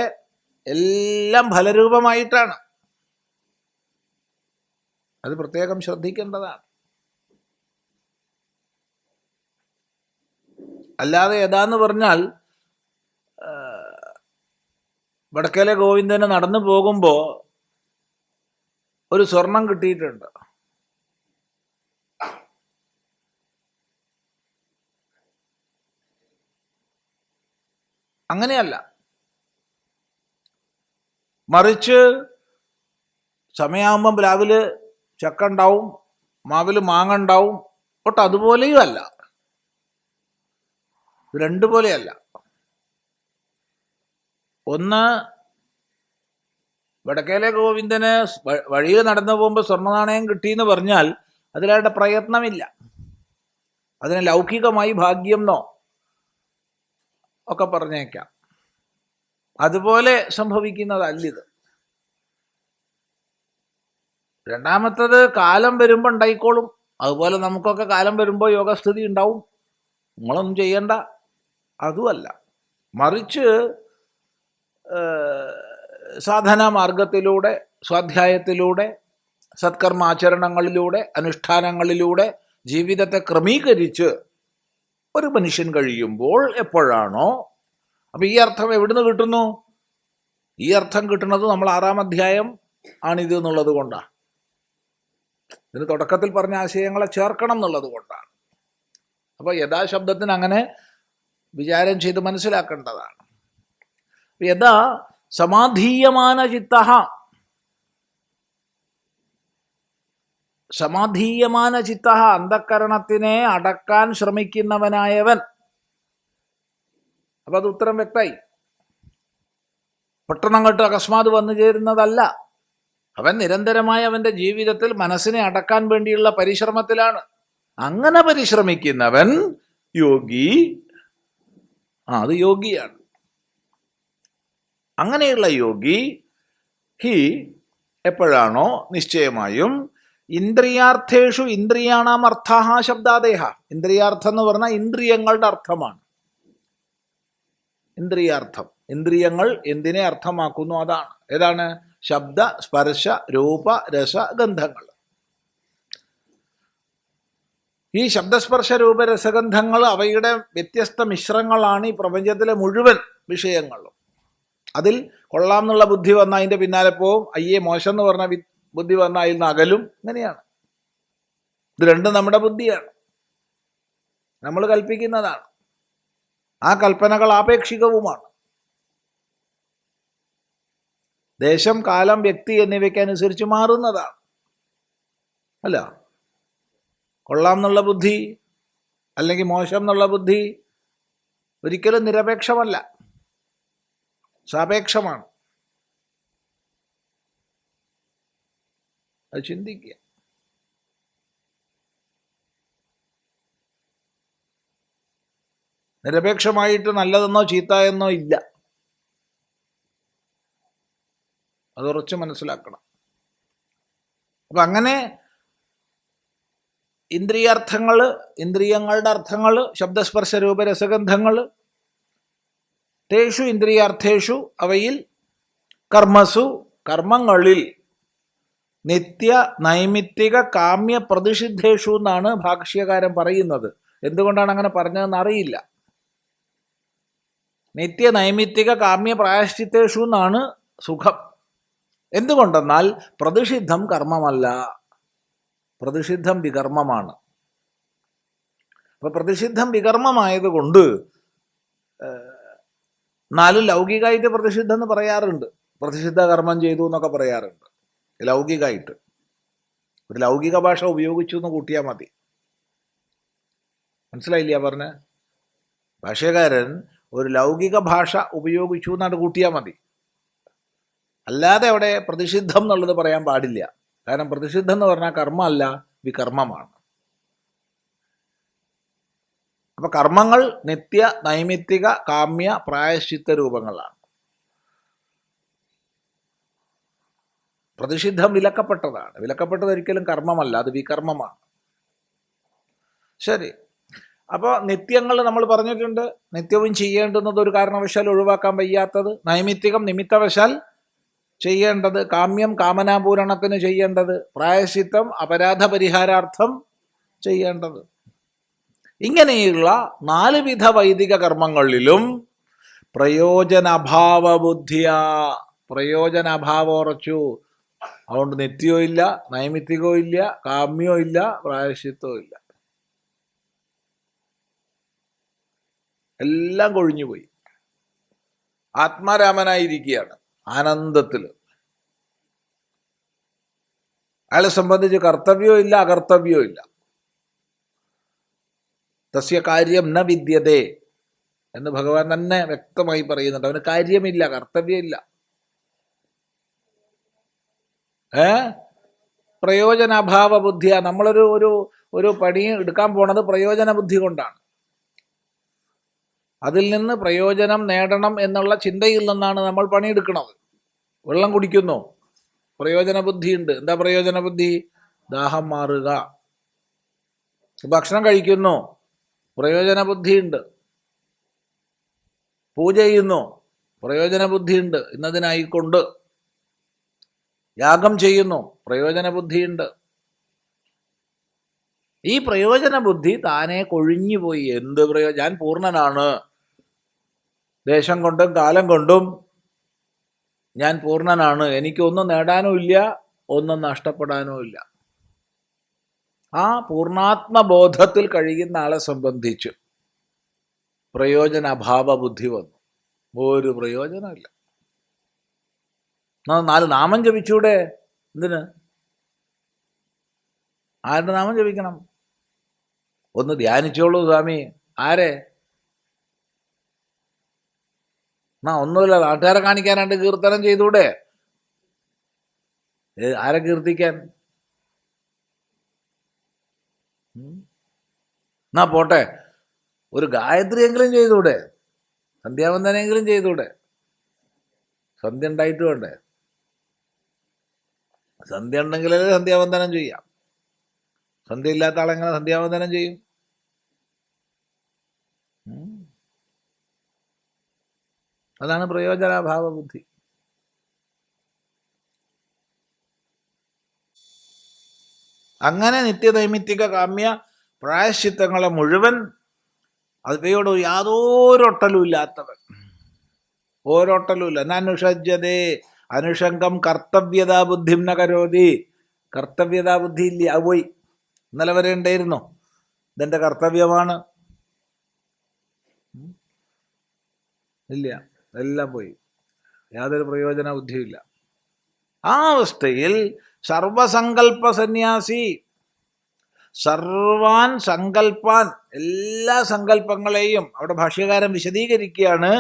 എല്ലാം ഫലരൂപമായിട്ടാണ്. അത് പ്രത്യേകം ശ്രദ്ധിക്കേണ്ടതാണ്. അല്ലാതെ യഥാന്ന് പറഞ്ഞാൽ വടക്കേലെ ഗോവിന്ദന് നടന്നു പോകുമ്പോൾ ഒരു സ്വർണം കിട്ടിയിട്ടുണ്ട്, അങ്ങനെയല്ല. മറിച്ച് സമയമാകുമ്പം പ്ലാവിൽ ചക്ക ഉണ്ടാവും, മാവിൽ മാങ്ങ ഉണ്ടാവും. ഒട്ട് അതുപോലെയും അല്ല, രണ്ടുപോലെയല്ല. ഒന്ന്, വടക്കേലെ ഗോവിന്ദന് വഴിയിൽ നടന്നു പോകുമ്പോൾ സ്വർണ്ണനാണയം കിട്ടിയെന്ന് പറഞ്ഞാൽ അതിലയാളുടെ പ്രയത്നമില്ല. അതിനെ ലൗകികമായി ഭാഗ്യം എന്നോ ഒക്കെ പറഞ്ഞേക്കാം. അതുപോലെ സംഭവിക്കുന്നതല്ലിത്. രണ്ടാമത്തത്, കാലം വരുമ്പോൾ ഉണ്ടായിക്കോളും. അതുപോലെ നമുക്കൊക്കെ കാലം വരുമ്പോൾ യോഗസ്ഥിതി ഉണ്ടാവും, നിങ്ങളൊന്നും ചെയ്യണ്ട. അതുമല്ല. മറിച്ച് സാധനാ മാർഗത്തിലൂടെ, സ്വാധ്യായത്തിലൂടെ, സത്കർമാചരണങ്ങളിലൂടെ, അനുഷ്ഠാനങ്ങളിലൂടെ ജീവിതത്തെ ക്രമീകരിച്ച് ഒരു മനുഷ്യൻ കഴിയുമ്പോൾ എപ്പോഴാണോ, അപ്പം ഈ അർത്ഥം എവിടുന്ന് കിട്ടുന്നു? ഈ അർത്ഥം കിട്ടുന്നത് നമ്മൾ 6-ാം അധ്യായം ആണിത് എന്നുള്ളത് കൊണ്ടാണ്. ഇതിന് തുടക്കത്തിൽ പറഞ്ഞ ആശയങ്ങളെ ചേർക്കണം എന്നുള്ളത് കൊണ്ടാണ്. അപ്പോൾ യഥാശബ്ദത്തിന് അങ്ങനെ വിചാരം ചെയ്ത് മനസ്സിലാക്കേണ്ടതാണ്. യഥാ സമാധീയമാന ചിത്തഃ, സമാധീയമാന ചിത്തഃ, അന്ധക്കരണത്തിനെ അടക്കാൻ ശ്രമിക്കുന്നവനായവൻ. അപ്പം അത് ഉത്തരം വ്യക്തമായി. പെട്ടെന്നങ്ങോട്ട് അകസ്മാത് വന്നു ചേരുന്നതല്ല. അവൻ നിരന്തരമായി അവൻ്റെ ജീവിതത്തിൽ മനസ്സിനെ അടക്കാൻ വേണ്ടിയുള്ള പരിശ്രമത്തിലാണ്. അങ്ങനെ പരിശ്രമിക്കുന്നവൻ യോഗി. അത് യോഗിയാണ്. അങ്ങനെയുള്ള യോഗി ഹി എപ്പോഴാണോ നിശ്ചയമായും ഇന്ദ്രിയാർത്ഥേഷു ഇന്ദ്രിയാണാം അർത്ഥാഹ ശബ്ദാദേഹ. ഇന്ദ്രിയാർത്ഥം എന്ന് പറഞ്ഞാൽ ഇന്ദ്രിയങ്ങളുടെ അർത്ഥമാണ്. ഇന്ദ്രിയാർത്ഥം, ഇന്ദ്രിയങ്ങൾ എന്തിനെ അർത്ഥമാക്കുന്നു അതാണ്. ഏതാണ്? ശബ്ദ, സ്പർശ, രൂപ, രസ, ഗന്ധങ്ങൾ. ഈ ശബ്ദസ്പർശ രൂപ രസഗന്ധങ്ങൾ അവയുടെ വ്യത്യസ്ത മിശ്രങ്ങളാണ് ഈ പ്രപഞ്ചത്തിലെ മുഴുവൻ വിഷയങ്ങളും. അതിൽ കൊള്ളാം എന്നുള്ള ബുദ്ധി വന്നാൽ അതിൻ്റെ പിന്നാലെ പോവും, അയ്യേ മോശം എന്ന് പറഞ്ഞ ബുദ്ധി വന്നാൽ അതിൽ നിന്ന് അകലും. ഇങ്ങനെയാണ്. ഇത് രണ്ടും നമ്മുടെ ബുദ്ധിയാണ്, നമ്മൾ കൽപ്പിക്കുന്നതാണ്. ആ കൽപ്പനകൾ ആപേക്ഷികവുമാണ്. ദേശം, കാലം, വ്യക്തി എന്നിവയ്ക്കനുസരിച്ച് മാറുന്നതാണ്. അല്ല, കൊള്ളാം എന്നുള്ള ബുദ്ധി അല്ലെങ്കിൽ മോശം എന്നുള്ള ബുദ്ധി ഒരിക്കലും നിരപേക്ഷമല്ല, സാപേക്ഷമാണ്. അത് ചിന്തിക്കുക. നിരപേക്ഷമായിട്ട് നല്ലതെന്നോ ചീത്തയെന്നോ ഇല്ല. അത് ഉറച്ച് മനസ്സിലാക്കണം. അപ്പം അങ്ങനെ ഇന്ദ്രിയാർത്ഥങ്ങൾ, ഇന്ദ്രിയങ്ങളുടെ അർത്ഥങ്ങൾ, ശബ്ദസ്പർശ രൂപരസഗന്ധങ്ങൾ, തേഷു ഇന്ദ്രിയാർത്ഥേഷു, അവയിൽ, കർമ്മസു, കർമ്മങ്ങളിൽ, നിത്യ നൈമിത്തിക കാമ്യ പ്രതിഷിദ്ധേഷു എന്നാണ് ഭാഷ്യകാരൻ പറയുന്നത്. എന്തുകൊണ്ടാണ് അങ്ങനെ പറഞ്ഞതെന്ന് അറിയില്ല. നിത്യ നൈമിത്തിക കാമ്യ പ്രായശ്ചിത്തേഷു എന്നാണ് സുഖം. എന്തുകൊണ്ടെന്നാൽ പ്രതിഷിദ്ധം കർമ്മമല്ല, പ്രതിഷിദ്ധം വികർമ്മമാണ്. അപ്പൊ പ്രതിഷിദ്ധം വികർമ്മമായതുകൊണ്ട് 4 ലൗകികമായിട്ട് പ്രതിഷിദ്ധം എന്ന് പറയാറുണ്ട്. പ്രതിഷിദ്ധ കർമ്മം ചെയ്തു എന്നൊക്കെ പറയാറുണ്ട് ലൗകികമായിട്ട്. ഒരു ലൗകിക ഭാഷ ഉപയോഗിച്ചു എന്ന് കൂട്ടിയാൽ മതി. മനസ്സിലായില്ല പറഞ്ഞ? ഭാഷ്യകാരൻ ഒരു ലൗകിക ഭാഷ ഉപയോഗിച്ചു എന്നാണ് കൂട്ടിയാൽ മതി. അല്ലാതെ അവിടെ പ്രതിഷിദ്ധം എന്നുള്ളത് പറയാൻ പാടില്ല. കാരണം പ്രതിഷിദ്ധം എന്ന് പറഞ്ഞാൽ കർമ്മമല്ല, വികർമ്മമാണ്. അപ്പൊ കർമ്മങ്ങൾ നിത്യ നൈമിത്തിക കാമ്യ പ്രായശ്ചിത്ത രൂപങ്ങളാണ്. പ്രതിഷിദ്ധം വിലക്കപ്പെട്ടതാണ്. വിലക്കപ്പെട്ടത് ഒരിക്കലും കർമ്മമല്ല, അത് വികർമ്മമാണ്. ശരി. അപ്പോൾ നിത്യങ്ങൾ നമ്മൾ പറഞ്ഞിട്ടുണ്ട്. നിത്യവും ചെയ്യേണ്ടുന്നത് ഒരു കാരണവശാൽ ഒഴിവാക്കാൻ വയ്യാത്തത്. നൈമിത്തികം നിമിത്തവശാൽ ചെയ്യേണ്ടത്. കാമ്യം കാമനാപൂരണത്തിന് ചെയ്യേണ്ടത്. പ്രായശ്ചിത്തം അപരാധ പരിഹാരാർത്ഥം ചെയ്യേണ്ടത്. ഇങ്ങനെയുള്ള 4 വിധ വൈദിക കർമ്മങ്ങളിലും പ്രയോജനാഭാവ ബുദ്ധിയ, പ്രയോജനാഭാവം ഉറച്ചു. അതുകൊണ്ട് നിത്യവും ഇല്ല, നൈമിത്തികവും ഇല്ല, കാമ്യവും ഇല്ല, പ്രായശ്ചിത്തവും ഇല്ല. എല്ലാം കൊഴിഞ്ഞുപോയി. ആത്മാരാമനായിരിക്കുകയാണ് ആനന്ദത്തിൽ. അയാളെ സംബന്ധിച്ച് കർത്തവ്യവും ഇല്ല, അകർത്തവ്യവും ഇല്ല. തസ്യ കാര്യം ന വിദ്യതേ എന്ന് ഭഗവാൻ തന്നെ വ്യക്തമായി പറയുന്നുണ്ട്. അവന് കാര്യമില്ല, കർത്തവ്യമില്ല. പ്രയോജനാഭാവ ബുദ്ധിയ. നമ്മളൊരു ഒരു ഒരു പണി എടുക്കാൻ പോണത് പ്രയോജന ബുദ്ധി കൊണ്ടാണ്. അതിൽ നിന്ന് പ്രയോജനം നേടണം എന്നുള്ള ചിന്തയിൽ നിന്നാണ് നമ്മൾ പണിയെടുക്കുന്നത്. വെള്ളം കുടിക്കുന്നു, പ്രയോജന ബുദ്ധിയുണ്ട്. എന്താ പ്രയോജന ബുദ്ധി? ദാഹം മാറുക. ഭക്ഷണം കഴിക്കുന്നു, പ്രയോജന ബുദ്ധിയുണ്ട്. പൂജ ചെയ്യുന്നു, പ്രയോജന ബുദ്ധിയുണ്ട്, ഇന്നതിനായിക്കൊണ്ട്. യാഗം ചെയ്യുന്നു, പ്രയോജന ബുദ്ധിയുണ്ട്. ഈ പ്രയോജന ബുദ്ധി താനെ കൊഴിഞ്ഞുപോയി. എന്ത് പ്രയോജനം? ഞാൻ പൂർണ്ണനാണ്, ദേശം കൊണ്ടും കാലം കൊണ്ടും ഞാൻ പൂർണ്ണനാണ്, എനിക്കൊന്നും നേടാനും ഇല്ല, ഒന്നും നഷ്ടപ്പെടാനും ഇല്ല. ആ പൂർണ്ണാത്മബോധത്തിൽ കഴിയുന്ന ആളെ സംബന്ധിച്ച് പ്രയോജനാഭാവ ബുദ്ധി വന്നു. ഒരു പ്രയോജനമില്ല. 4 നാമം ജപിച്ചൂടെ? എന്തിന്? ആരുടെ നാമം ജപിക്കണം? ഒന്ന് ധ്യാനിച്ചോളൂ സ്വാമി. ആരെ? ഒന്നുമില്ല, നാട്ടുകാരെ കാണിക്കാനായിട്ട് കീർത്തനം ചെയ്തൂടെ? ആരെ കീർത്തിക്കാൻ? പോട്ടെ, ഒരു ഗായത്രിയെങ്കിലും ചെയ്തൂടെ? സന്ധ്യാവന്ദനെങ്കിലും ചെയ്തൂടെ? സന്ധ്യ ഉണ്ടായിട്ട് വേണ്ടേ? സന്ധ്യ ഉണ്ടെങ്കിലേ സന്ധ്യാവന്ദനം ചെയ്യാം. സന്ധ്യ ഇല്ലാത്ത ആളെങ്ങനെ സന്ധ്യാവന്ദനം ചെയ്യും? അതാണ് പ്രയോജനാഭാവ ബുദ്ധി. അങ്ങനെ നിത്യനൈമിത്തിക കാമ്യ പ്രായശ്ചിത്തങ്ങളെ മുഴുവൻ അവയോട് യാതൊരൊട്ടലും ഇല്ലാത്തവൻ, ഓരോട്ടലുമില്ല. നനുഷജ്യതേ അനുഷംഗം കർത്തവ്യതാ ബുദ്ധിം ന കരോതി. കർത്തവ്യതാ ബുദ്ധി ഇല്ല, അത് പോയി. ഇന്നലെ വരെ ഉണ്ടായിരുന്നു, ഇതെന്റെ കർത്തവ്യമാണ്. ഇല്ല, എല്ലാം പോയി. യാതൊരു പ്രയോജന ബുദ്ധിയില്ല. ആ അവസ്ഥയിൽ സർവസങ്കല്പ സന്യാസി, സർവാൻ സങ്കല്പാൻ, എല്ലാ സങ്കല്പങ്ങളെയും അവിടെ ഭാഷ്യകാരൻ വിശദീകരിക്കുകയാണ്.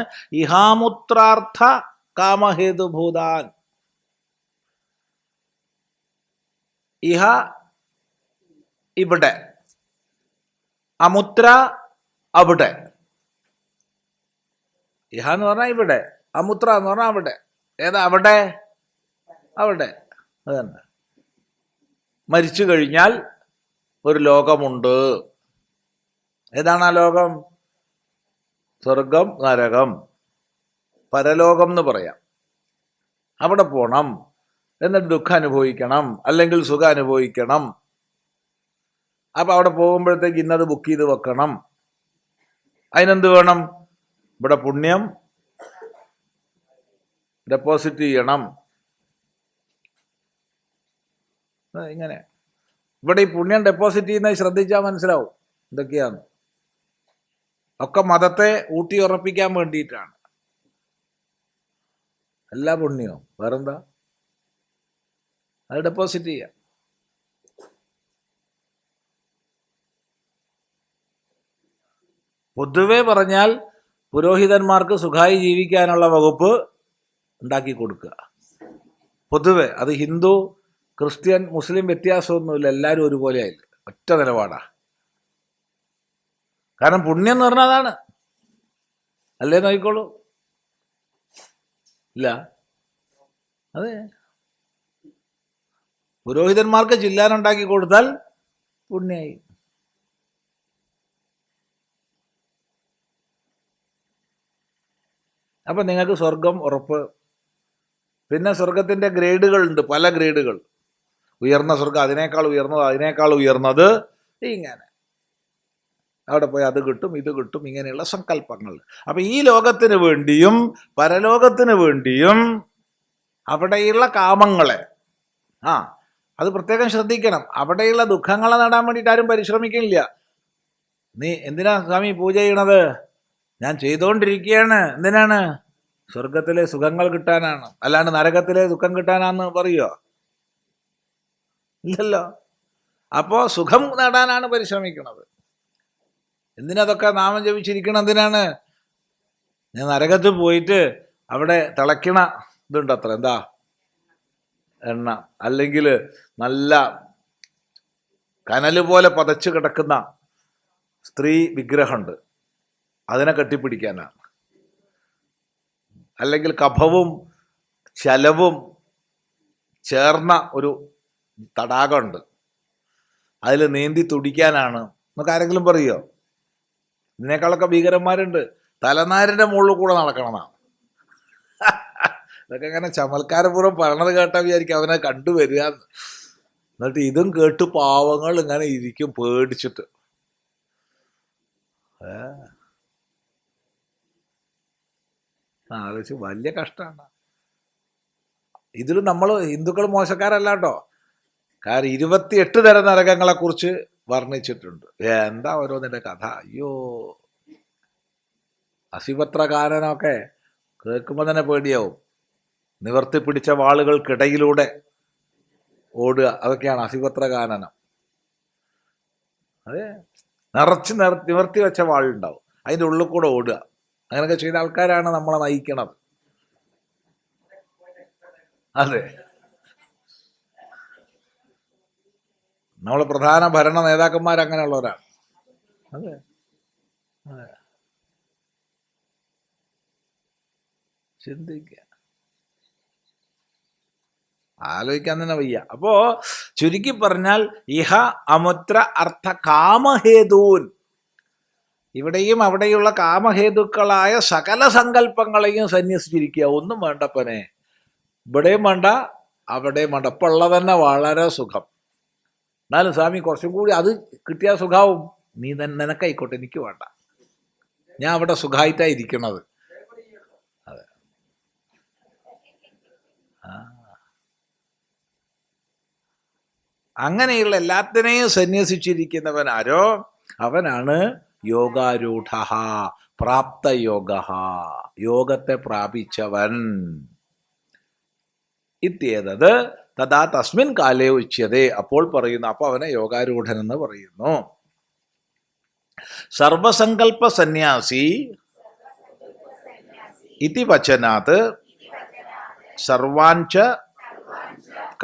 ഇഹാമുത്രാർത്ഥ കാമഹേതുഭൂതാൻ. ഇഹ ഇവിടെ, അമുത്ര അവിടെ. ഇഹ എന്ന് പറഞ്ഞാൽ ഇവിടെ, അമുത്ര എന്ന് പറഞ്ഞാൽ അവിടെ. ഏതാ അവിടെ? അവിടെ. അത് തന്നെ. മരിച്ചു കഴിഞ്ഞാൽ ഒരു ലോകമുണ്ട്. ഏതാണ് ആ ലോകം? സ്വർഗം, നരകം, പരലോകം എന്ന് പറയാം. അവിടെ പോണം, എന്നിട്ട് ദുഃഖം അനുഭവിക്കണം, അല്ലെങ്കിൽ സുഖം അനുഭവിക്കണം. അപ്പൊ അവിടെ പോകുമ്പോഴത്തേക്ക് ഇന്നത് ബുക്ക് ചെയ്ത് വെക്കണം. അതിനെന്ത് വേണം? ഇവിടെ പുണ്യം ഡെപ്പോസിറ്റ് ചെയ്യണം. ഇങ്ങനെ ഇവിടെ ഈ പുണ്യം ഡെപ്പോസിറ്റ് ചെയ്യുന്നത് ശ്രദ്ധിച്ചാൽ മനസ്സിലാവും എന്തൊക്കെയാണ്. ഒക്കെ മതത്തെ ഊട്ടിയുറപ്പിക്കാൻ വേണ്ടിയിട്ടാണ്. എല്ലാ പുണ്യവും വേറെന്താ? അത് ഡെപ്പോസിറ്റ് ചെയ്യാം. പൊതുവെ പറഞ്ഞാൽ പുരോഹിതന്മാർക്ക് സുഖമായി ജീവിക്കാനുള്ള വകുപ്പ് ഉണ്ടാക്കി കൊടുക്കുക. പൊതുവെ അത് ഹിന്ദു, ക്രിസ്ത്യൻ, മുസ്ലിം വ്യത്യാസമൊന്നുമില്ല, എല്ലാവരും ഒരുപോലെ ആയില്ല, ഒറ്റ നിലപാടാ. കാരണം പുണ്യം എന്ന് പറഞ്ഞാൽ അതാണ്. അല്ലേ? നോക്കിക്കോളൂ. ഇല്ല, അതെ, പുരോഹിതന്മാർക്ക് ചില്ലാനുണ്ടാക്കി കൊടുത്താൽ പുണ്യായി. അപ്പം നിങ്ങൾക്ക് സ്വർഗം ഉറപ്പ്. പിന്നെ സ്വർഗത്തിൻ്റെ ഗ്രേഡുകളുണ്ട്, പല ഗ്രേഡുകൾ. ഉയർന്ന സ്വർഗം, അതിനേക്കാൾ ഉയർന്നത്, അതിനേക്കാൾ ഉയർന്നത്, ഇങ്ങനെ അവിടെ പോയി അത് കിട്ടും, ഇത് കിട്ടും, ഇങ്ങനെയുള്ള സങ്കല്പങ്ങൾ. അപ്പം ഈ ലോകത്തിന് വേണ്ടിയും പരലോകത്തിന് വേണ്ടിയും അവിടെയുള്ള കാമങ്ങളെ അത് പ്രത്യേകം ശ്രദ്ധിക്കണം. അവിടെയുള്ള ദുഃഖങ്ങളെ നേടാൻ വേണ്ടിയിട്ട് ആരും പരിശ്രമിക്കുന്നില്ല. നീ എന്തിനാ സ്വാമി പൂജ ചെയ്യണത്? ഞാൻ ചെയ്തുകൊണ്ടിരിക്കുകയാണ്. എന്തിനാണ്? സ്വർഗത്തിലെ സുഖങ്ങൾ കിട്ടാനാണ്, അല്ലാണ്ട് നരകത്തിലെ ദുഃഖം കിട്ടാനാന്ന് പറയുമോ? ഇല്ലല്ലോ. അപ്പോ സുഖം നേടാനാണ് പരിശ്രമിക്കുന്നത്. എന്തിനതൊക്കെ നാമം ജപിച്ചിരിക്കണം? എന്തിനാണ്? ഞാൻ നരകത്തിൽ പോയിട്ട് അവിടെ തിളയ്ക്കണ ഇതുണ്ട്, അത്ര എന്താ എണ്ണ, അല്ലെങ്കിൽ നല്ല കനല് പോലെ പതച്ച് കിടക്കുന്ന സ്ത്രീ വിഗ്രഹമുണ്ട്, അതിനെ കെട്ടിപ്പിടിക്കാനാണ്. അല്ലെങ്കിൽ കഫവും ശലവും ചേർന്ന ഒരു തടാകമുണ്ട്, അതിൽ നീന്തി തുടിക്കാനാണ് എന്നൊക്കെ ആരെങ്കിലും പറയുമോ? ഇതിനേക്കാളൊക്കെ ഭീകരന്മാരുണ്ട്, തലനാരിൻ്റെ മുകളിൽ കൂടെ നടക്കണമെന്നാണ്. ഇതൊക്കെ ഇങ്ങനെ ചമൽക്കാരപൂർവ്വം പറയണത് കേട്ടാൽ വിചാരിക്കും അവനെ കണ്ടുവരിക. എന്നിട്ട് ഇതും കേട്ട് പാവങ്ങൾ ഇങ്ങനെ ഇരിക്കും പേടിച്ചിട്ട്. ആലോചിച്ച് വലിയ കഷ്ടമാണ്. ഇതിൽ നമ്മൾ ഹിന്ദുക്കൾ മോശക്കാരല്ല കേട്ടോ. കാരണം 28 തരം നരകങ്ങളെ കുറിച്ച് വർണ്ണിച്ചിട്ടുണ്ട്. എന്താ ഓരോന്നിന്റെ കഥ! അയ്യോ, അസിപത്ര കാനനമൊക്കെ കേൾക്കുമ്പോൾ തന്നെ പേടിയാവും. നിവർത്തി പിടിച്ച വാളുകൾക്കിടയിലൂടെ ഓടുക, അതൊക്കെയാണ് അസിപത്ര കാനനം. അതെ, നിവർത്തി വെച്ച വാളുണ്ടാവും, അതിൻ്റെ ഉള്ളിൽ കൂടെ ഓടുക. അങ്ങനെയൊക്കെ ചെയ്ത ആൾക്കാരാണ് നമ്മളെ നയിക്കണത്. അതെ, നമ്മളെ പ്രധാന ഭരണ നേതാക്കന്മാർ അങ്ങനെയുള്ളവരാണ്. അതെ, അതെ, ചിന്തിക്കുക, ആലോചിക്കാൻ തന്നെ വയ്യ. അപ്പോ ചുരുക്കി പറഞ്ഞാൽ ഇഹ അമുത്ര അർത്ഥ കാമഹേതൂൻ, ഇവിടെയും അവിടെയുള്ള കാമഹേതുക്കളായ സകല സങ്കല്പങ്ങളെയും സന്യസിച്ചിരിക്കുക. ഒന്നും വേണ്ടപ്പനെ, ഇവിടെയും വേണ്ട അവിടെയും വേണ്ട, ഇപ്പം ഉള്ളത് തന്നെ വളരെ സുഖം. എന്നാലും സ്വാമി കുറച്ചും കൂടി അത് കിട്ടിയാൽ സുഖാവും. നീ തന്നെ നിനക്കായിക്കോട്ടെ, എനിക്ക് വേണ്ട, ഞാൻ അവിടെ സുഖമായിട്ടാണ് ഇരിക്കണത്. അതെ, അങ്ങനെയുള്ള എല്ലാത്തിനെയും സന്യസിച്ചിരിക്കുന്നവൻ ആരോ അവനാണ് യോഗാരൂഢ, പ്രാപ്തയോഗ, യോഗത്തെ പ്രാപിച്ചവൻ. ഇത്യേതത് തഥാ തസ്മിൻ കാലേ ഉച്യതേ, അപ്പോൾ പറയുന്നു, അപ്പോൾ അവനെ യോഗാരൂഢൻ എന്ന് പറയുന്നു. സർവസങ്കല്പ സന്യാസി ഇതി വചനാത് സർവാൻച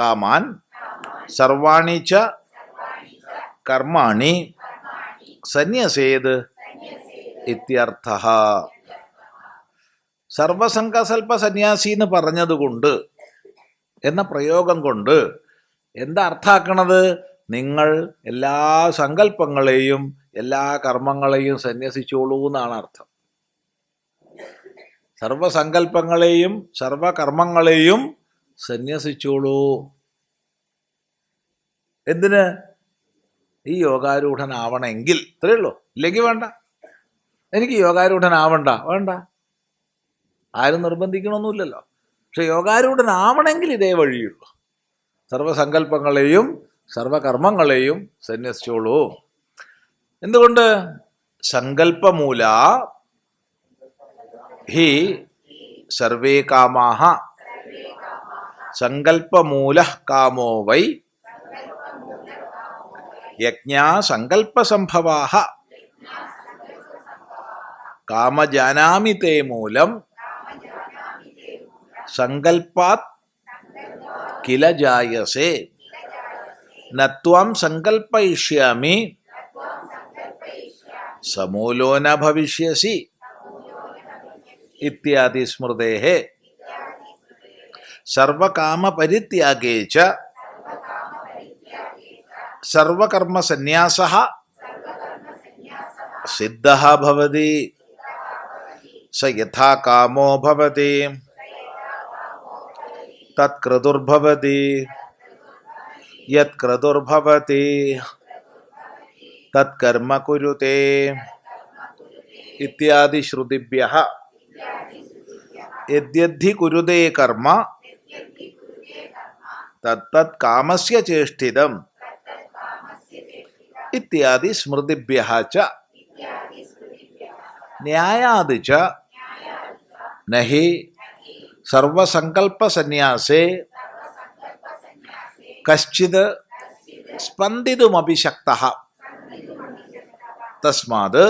കാമാൻ സർവാണി ച കർമാണി സന്യസേത് ഇത്യർത്ഥഃ. സർവസങ്കല്പ സന്യാസി എന്ന് പറഞ്ഞതുകൊണ്ട്, എന്ന പ്രയോഗം കൊണ്ട് എന്താ അർത്ഥാക്കണത്? നിങ്ങൾ എല്ലാ സങ്കല്പങ്ങളെയും എല്ലാ കർമ്മങ്ങളെയും സന്യസിച്ചോളൂ എന്നാണ് അർത്ഥം. സർവസങ്കല്പങ്ങളെയും സർവകർമ്മങ്ങളെയും സന്യസിച്ചോളൂ. എന്തിന്? ഈ യോഗാരൂഢനാവണമെങ്കിൽ. ഇത്രയേ ഉള്ളൂ. ഇല്ലെങ്കിൽ വേണ്ട. എനിക്ക് യോഗാരൂഢനാവണ്ട, വേണ്ട, ആരും നിർബന്ധിക്കണമൊന്നുമില്ലല്ലോ. പക്ഷെ യോഗാരൂഢനാവണമെങ്കിൽ ഇതേ വഴിയുള്ളൂ. സർവസങ്കല്പങ്ങളെയും സർവകർമ്മങ്ങളെയും സന്യസിച്ചോളൂ. എന്തുകൊണ്ട്? സങ്കല്പമൂല ഹി സർവേ കാമാഹ. സങ്കല്പമൂല കാമോ വൈ യജ്ഞാ സങ്കല്പസംഭവാഹ. കാമജാനാമി തേ മൂലം സങ്കല്പാത് കില ജായസേ. നത്വാം സങ്കല്പയിഷ്യാമി സമൂലോ ന ഭവിഷ്യസി ഇത്യാദി സ്മൃതേഃ. സർവകാമപരിത്യാഗേ ച സർവകർമ്മസന്യാസഃ സിദ്ധഃ ഭവതി. സ യഥാ കാമോ ഭവതി തത്ക്രതുർഭവതി. യത്ക്രതുർഭവതി തത്കർമ്മ കുരുതേ ഇത്യാദി ശ്രുതിഭ്യഃ. യദ്യദ്ധി കുരുതേ കർമ്മ തത്തത് കാമസ്യ ചേഷ്ടിതം ഇത്യാദി സ്മൃതിഭ്യഃ ച. ന്യായാദി ച നഹി സർവസങ്കല്പസന്യാസേ കശ്ചിത് സ്പന്ദിതുമപി ശക്തഃ. തസ്മാത്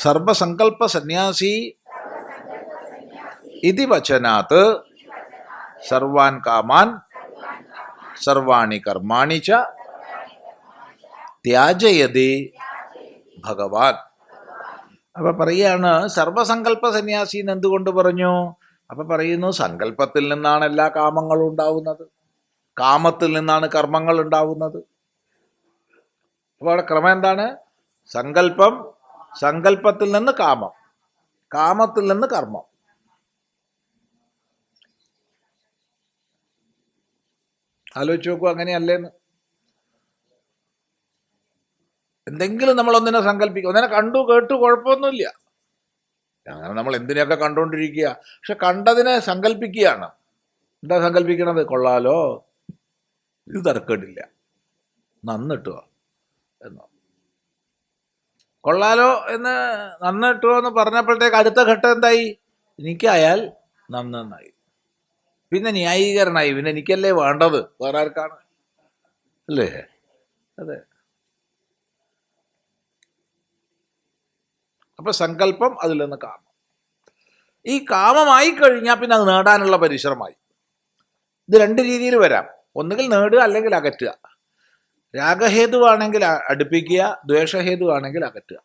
സർവസങ്കല്പസന്യാസി ഇതി വചനാത് സർവാൻ കാമാൻ സർവാണി കർമാണി ച ത്യാജയതി ഭഗവാൻ. അപ്പൊ പറയാണ് സർവസങ്കല്പ സന്യാസി എന്ന് എന്തുകൊണ്ട് പറഞ്ഞു? അപ്പൊ പറയുന്നു സങ്കല്പത്തിൽ നിന്നാണ് എല്ലാ കാമങ്ങളും ഉണ്ടാവുന്നത്, കാമത്തിൽ നിന്നാണ് കർമ്മങ്ങൾ ഉണ്ടാവുന്നത്. അപ്പൊ അവിടെ ക്രമം എന്താണ്? സങ്കല്പം, സങ്കല്പത്തിൽ നിന്ന് കാമം, കാമത്തിൽ നിന്ന് കർമ്മം. ആലോചിച്ച് നോക്കൂ, അങ്ങനെയല്ലേന്ന്. എന്തെങ്കിലും നമ്മൾ ഒന്നിനെ സങ്കല്പിക്കുക, ഒന്നിനെ കണ്ടു കേട്ടു കുഴപ്പമൊന്നുമില്ല, അങ്ങനെ നമ്മൾ എന്തിനെയൊക്കെ കണ്ടുകൊണ്ടിരിക്കുക. പക്ഷെ കണ്ടതിനെ സങ്കല്പിക്കുകയാണ്. എന്താ സങ്കല്പിക്കണത്? കൊള്ളാലോ, ഇത് തരക്കേടില്ല, നന്നിട്ടോ എന്നോ. കൊള്ളാലോ എന്ന് നന്നിട്ടോ എന്ന് പറഞ്ഞപ്പോഴത്തേക്ക് അടുത്ത ഘട്ടം എന്തായി? എനിക്കായാൽ നന്നായി. പിന്നെ ന്യായീകരണമായി. പിന്നെ എനിക്കല്ലേ വേണ്ടത്, വേറെ ആർക്കാണ്? അല്ലേ? അതെ. അപ്പൊ സങ്കല്പം, അതിൽ നിന്ന് കാമം. ഈ കാമമായി കഴിഞ്ഞാൽ പിന്നെ അത് നേടാനുള്ള പരിശ്രമമായി. ഇത് രണ്ട് രീതിയിൽ വരാം. ഒന്നുകിൽ നേടുക, അല്ലെങ്കിൽ അകറ്റുക. രാഗഹേതുവാണെങ്കിൽ അടുപ്പിക്കുക, ദ്വേഷഹേതുവാണെങ്കിൽ അകറ്റുക.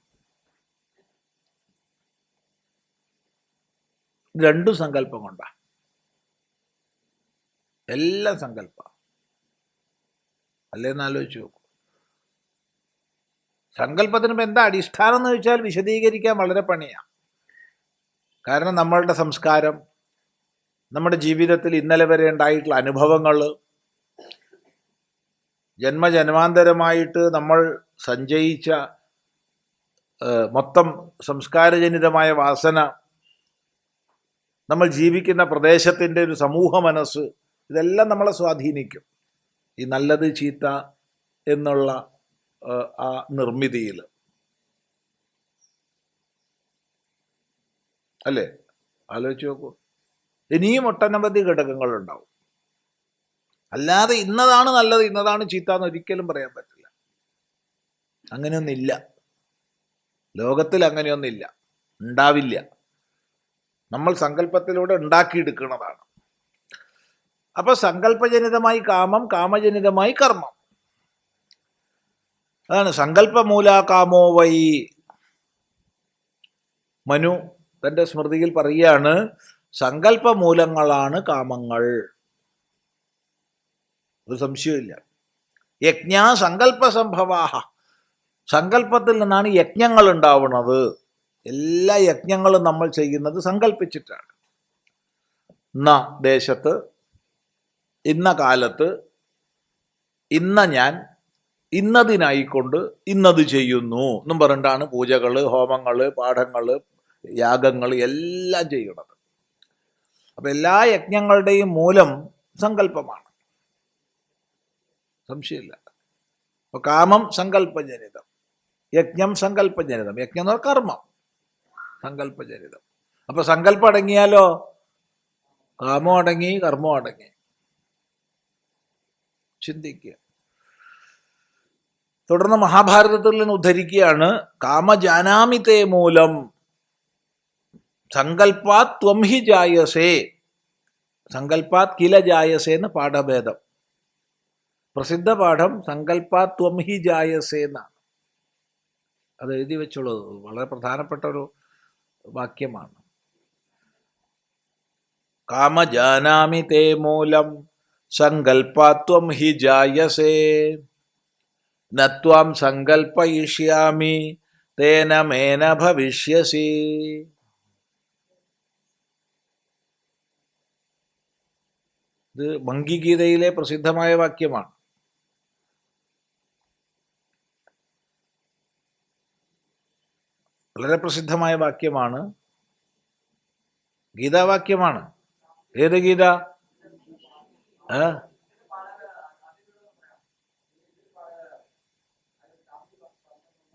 രണ്ടും സങ്കല്പം കൊണ്ടാ. എല്ലാം സങ്കല്പ. അല്ലേന്ന് ആലോചിച്ച് നോക്കൂ. സങ്കല്പത്തിന് ഇപ്പം എന്താ അടിസ്ഥാനം എന്ന് വെച്ചാൽ വിശദീകരിക്കാൻ വളരെ പണിയാണ്. കാരണം നമ്മളുടെ സംസ്കാരം, നമ്മുടെ ജീവിതത്തിൽ ഇന്നലെ വരെ ഉണ്ടായിട്ടുള്ള അനുഭവങ്ങൾ, ജന്മജന്മാന്തരമായിട്ട് നമ്മൾ സഞ്ചയിച്ച മൊത്തം സംസ്കാരജനിതമായ വാസന, നമ്മൾ ജീവിക്കുന്ന പ്രദേശത്തിൻ്റെ ഒരു സമൂഹ മനസ്സ്, ഇതെല്ലാം നമ്മളെ സ്വാധീനിക്കും ഈ നല്ലത് ചീത്ത എന്നുള്ള ആ നിർമ്മിതിയിൽ. അല്ലേ? ആലോചിച്ച് നോക്കൂ. ഇനിയും ഒട്ടനവധി ഘടകങ്ങളുണ്ടാവും. അല്ലാതെ ഇന്നതാണ് നല്ലത്, ഇന്നതാണ് ചീത്ത എന്ന് ഒരിക്കലും പറയാൻ പറ്റില്ല. അങ്ങനെയൊന്നില്ല. ലോകത്തിൽ അങ്ങനെയൊന്നില്ല, ഉണ്ടാവില്ല. നമ്മൾ സങ്കല്പത്തിലൂടെ ഉണ്ടാക്കിയെടുക്കുന്നതാണ്. അപ്പൊ സങ്കല്പജനിതമായി കാമം, കാമജനിതമായി കർമ്മം. അതാണ് സങ്കല്പമൂല കാമോ വൈ. മനു തൻ്റെ സ്മൃതിയിൽ പറയുകയാണ്, സങ്കല്പമൂലങ്ങളാണ് കാമങ്ങൾ. ഒരു സംശയമില്ല. യജ്ഞാ സങ്കല്പസംഭവാഹ, സങ്കല്പത്തിൽ നിന്നാണ് യജ്ഞങ്ങൾ ഉണ്ടാവുന്നത്. എല്ലാ യജ്ഞങ്ങളും നമ്മൾ ചെയ്യുന്നത് സങ്കല്പിച്ചിട്ടാണ്. ഇന്ന ദേശത്ത്, ഇന്ന കാലത്ത്, ഇന്ന ഞാൻ, ഇന്നതിനായിക്കൊണ്ട് ഇന്നത് ചെയ്യുന്നു എന്നും പറഞ്ഞിട്ടാണ് പൂജകൾ, ഹോമങ്ങൾ, പാഠങ്ങൾ, യാഗങ്ങൾ എല്ലാം ചെയ്യണത്. അപ്പം എല്ലാ യജ്ഞങ്ങളുടെയും മൂലം സങ്കല്പമാണ്, സംശയമില്ല. അപ്പോൾ കാമം സങ്കല്പജനിതം, യജ്ഞം സങ്കല്പജനിതം. യജ്ഞം എന്ന് പറഞ്ഞാൽ കർമ്മം, സങ്കല്പജനിതം. അപ്പോൾ സങ്കല്പം അടങ്ങിയാലോ കാമം അടങ്ങി, കർമ്മം അടങ്ങി. ചിന്തിക്കുക. തുടർന്ന് മഹാഭാരതത്തിൽ നിന്ന് ഉദ്ധരിക്കുകയാണ്, കാമജാനാമി തേ മൂലം സങ്കല്പാത് ത്വം ഹി ജായസേ. സങ്കല്പാത് കില ജായസേ എന്ന് പാഠഭേദം. പ്രസിദ്ധ പാഠം സങ്കല്പാത് ത്വം ഹി ജായസേ എന്നാണ്. അത് എഴുതി വെച്ചോളൂ, വളരെ പ്രധാനപ്പെട്ട ഒരു വാക്യമാണ്. കാമജാനാമി തേ മൂലം സങ്കല്പാത് ത്വം ഹി ജായസേ നത്വാം സങ്കല്പയിഷ്യാമി തേന മേന ഭവിഷ്യസി. ഇത് ഭംഗിഗീതയിലെ പ്രസിദ്ധമായ വാക്യമാണ്. വളരെ പ്രസിദ്ധമായ വാക്യമാണ്, ഗീതാവാക്യമാണ്. ഏത് ഗീത?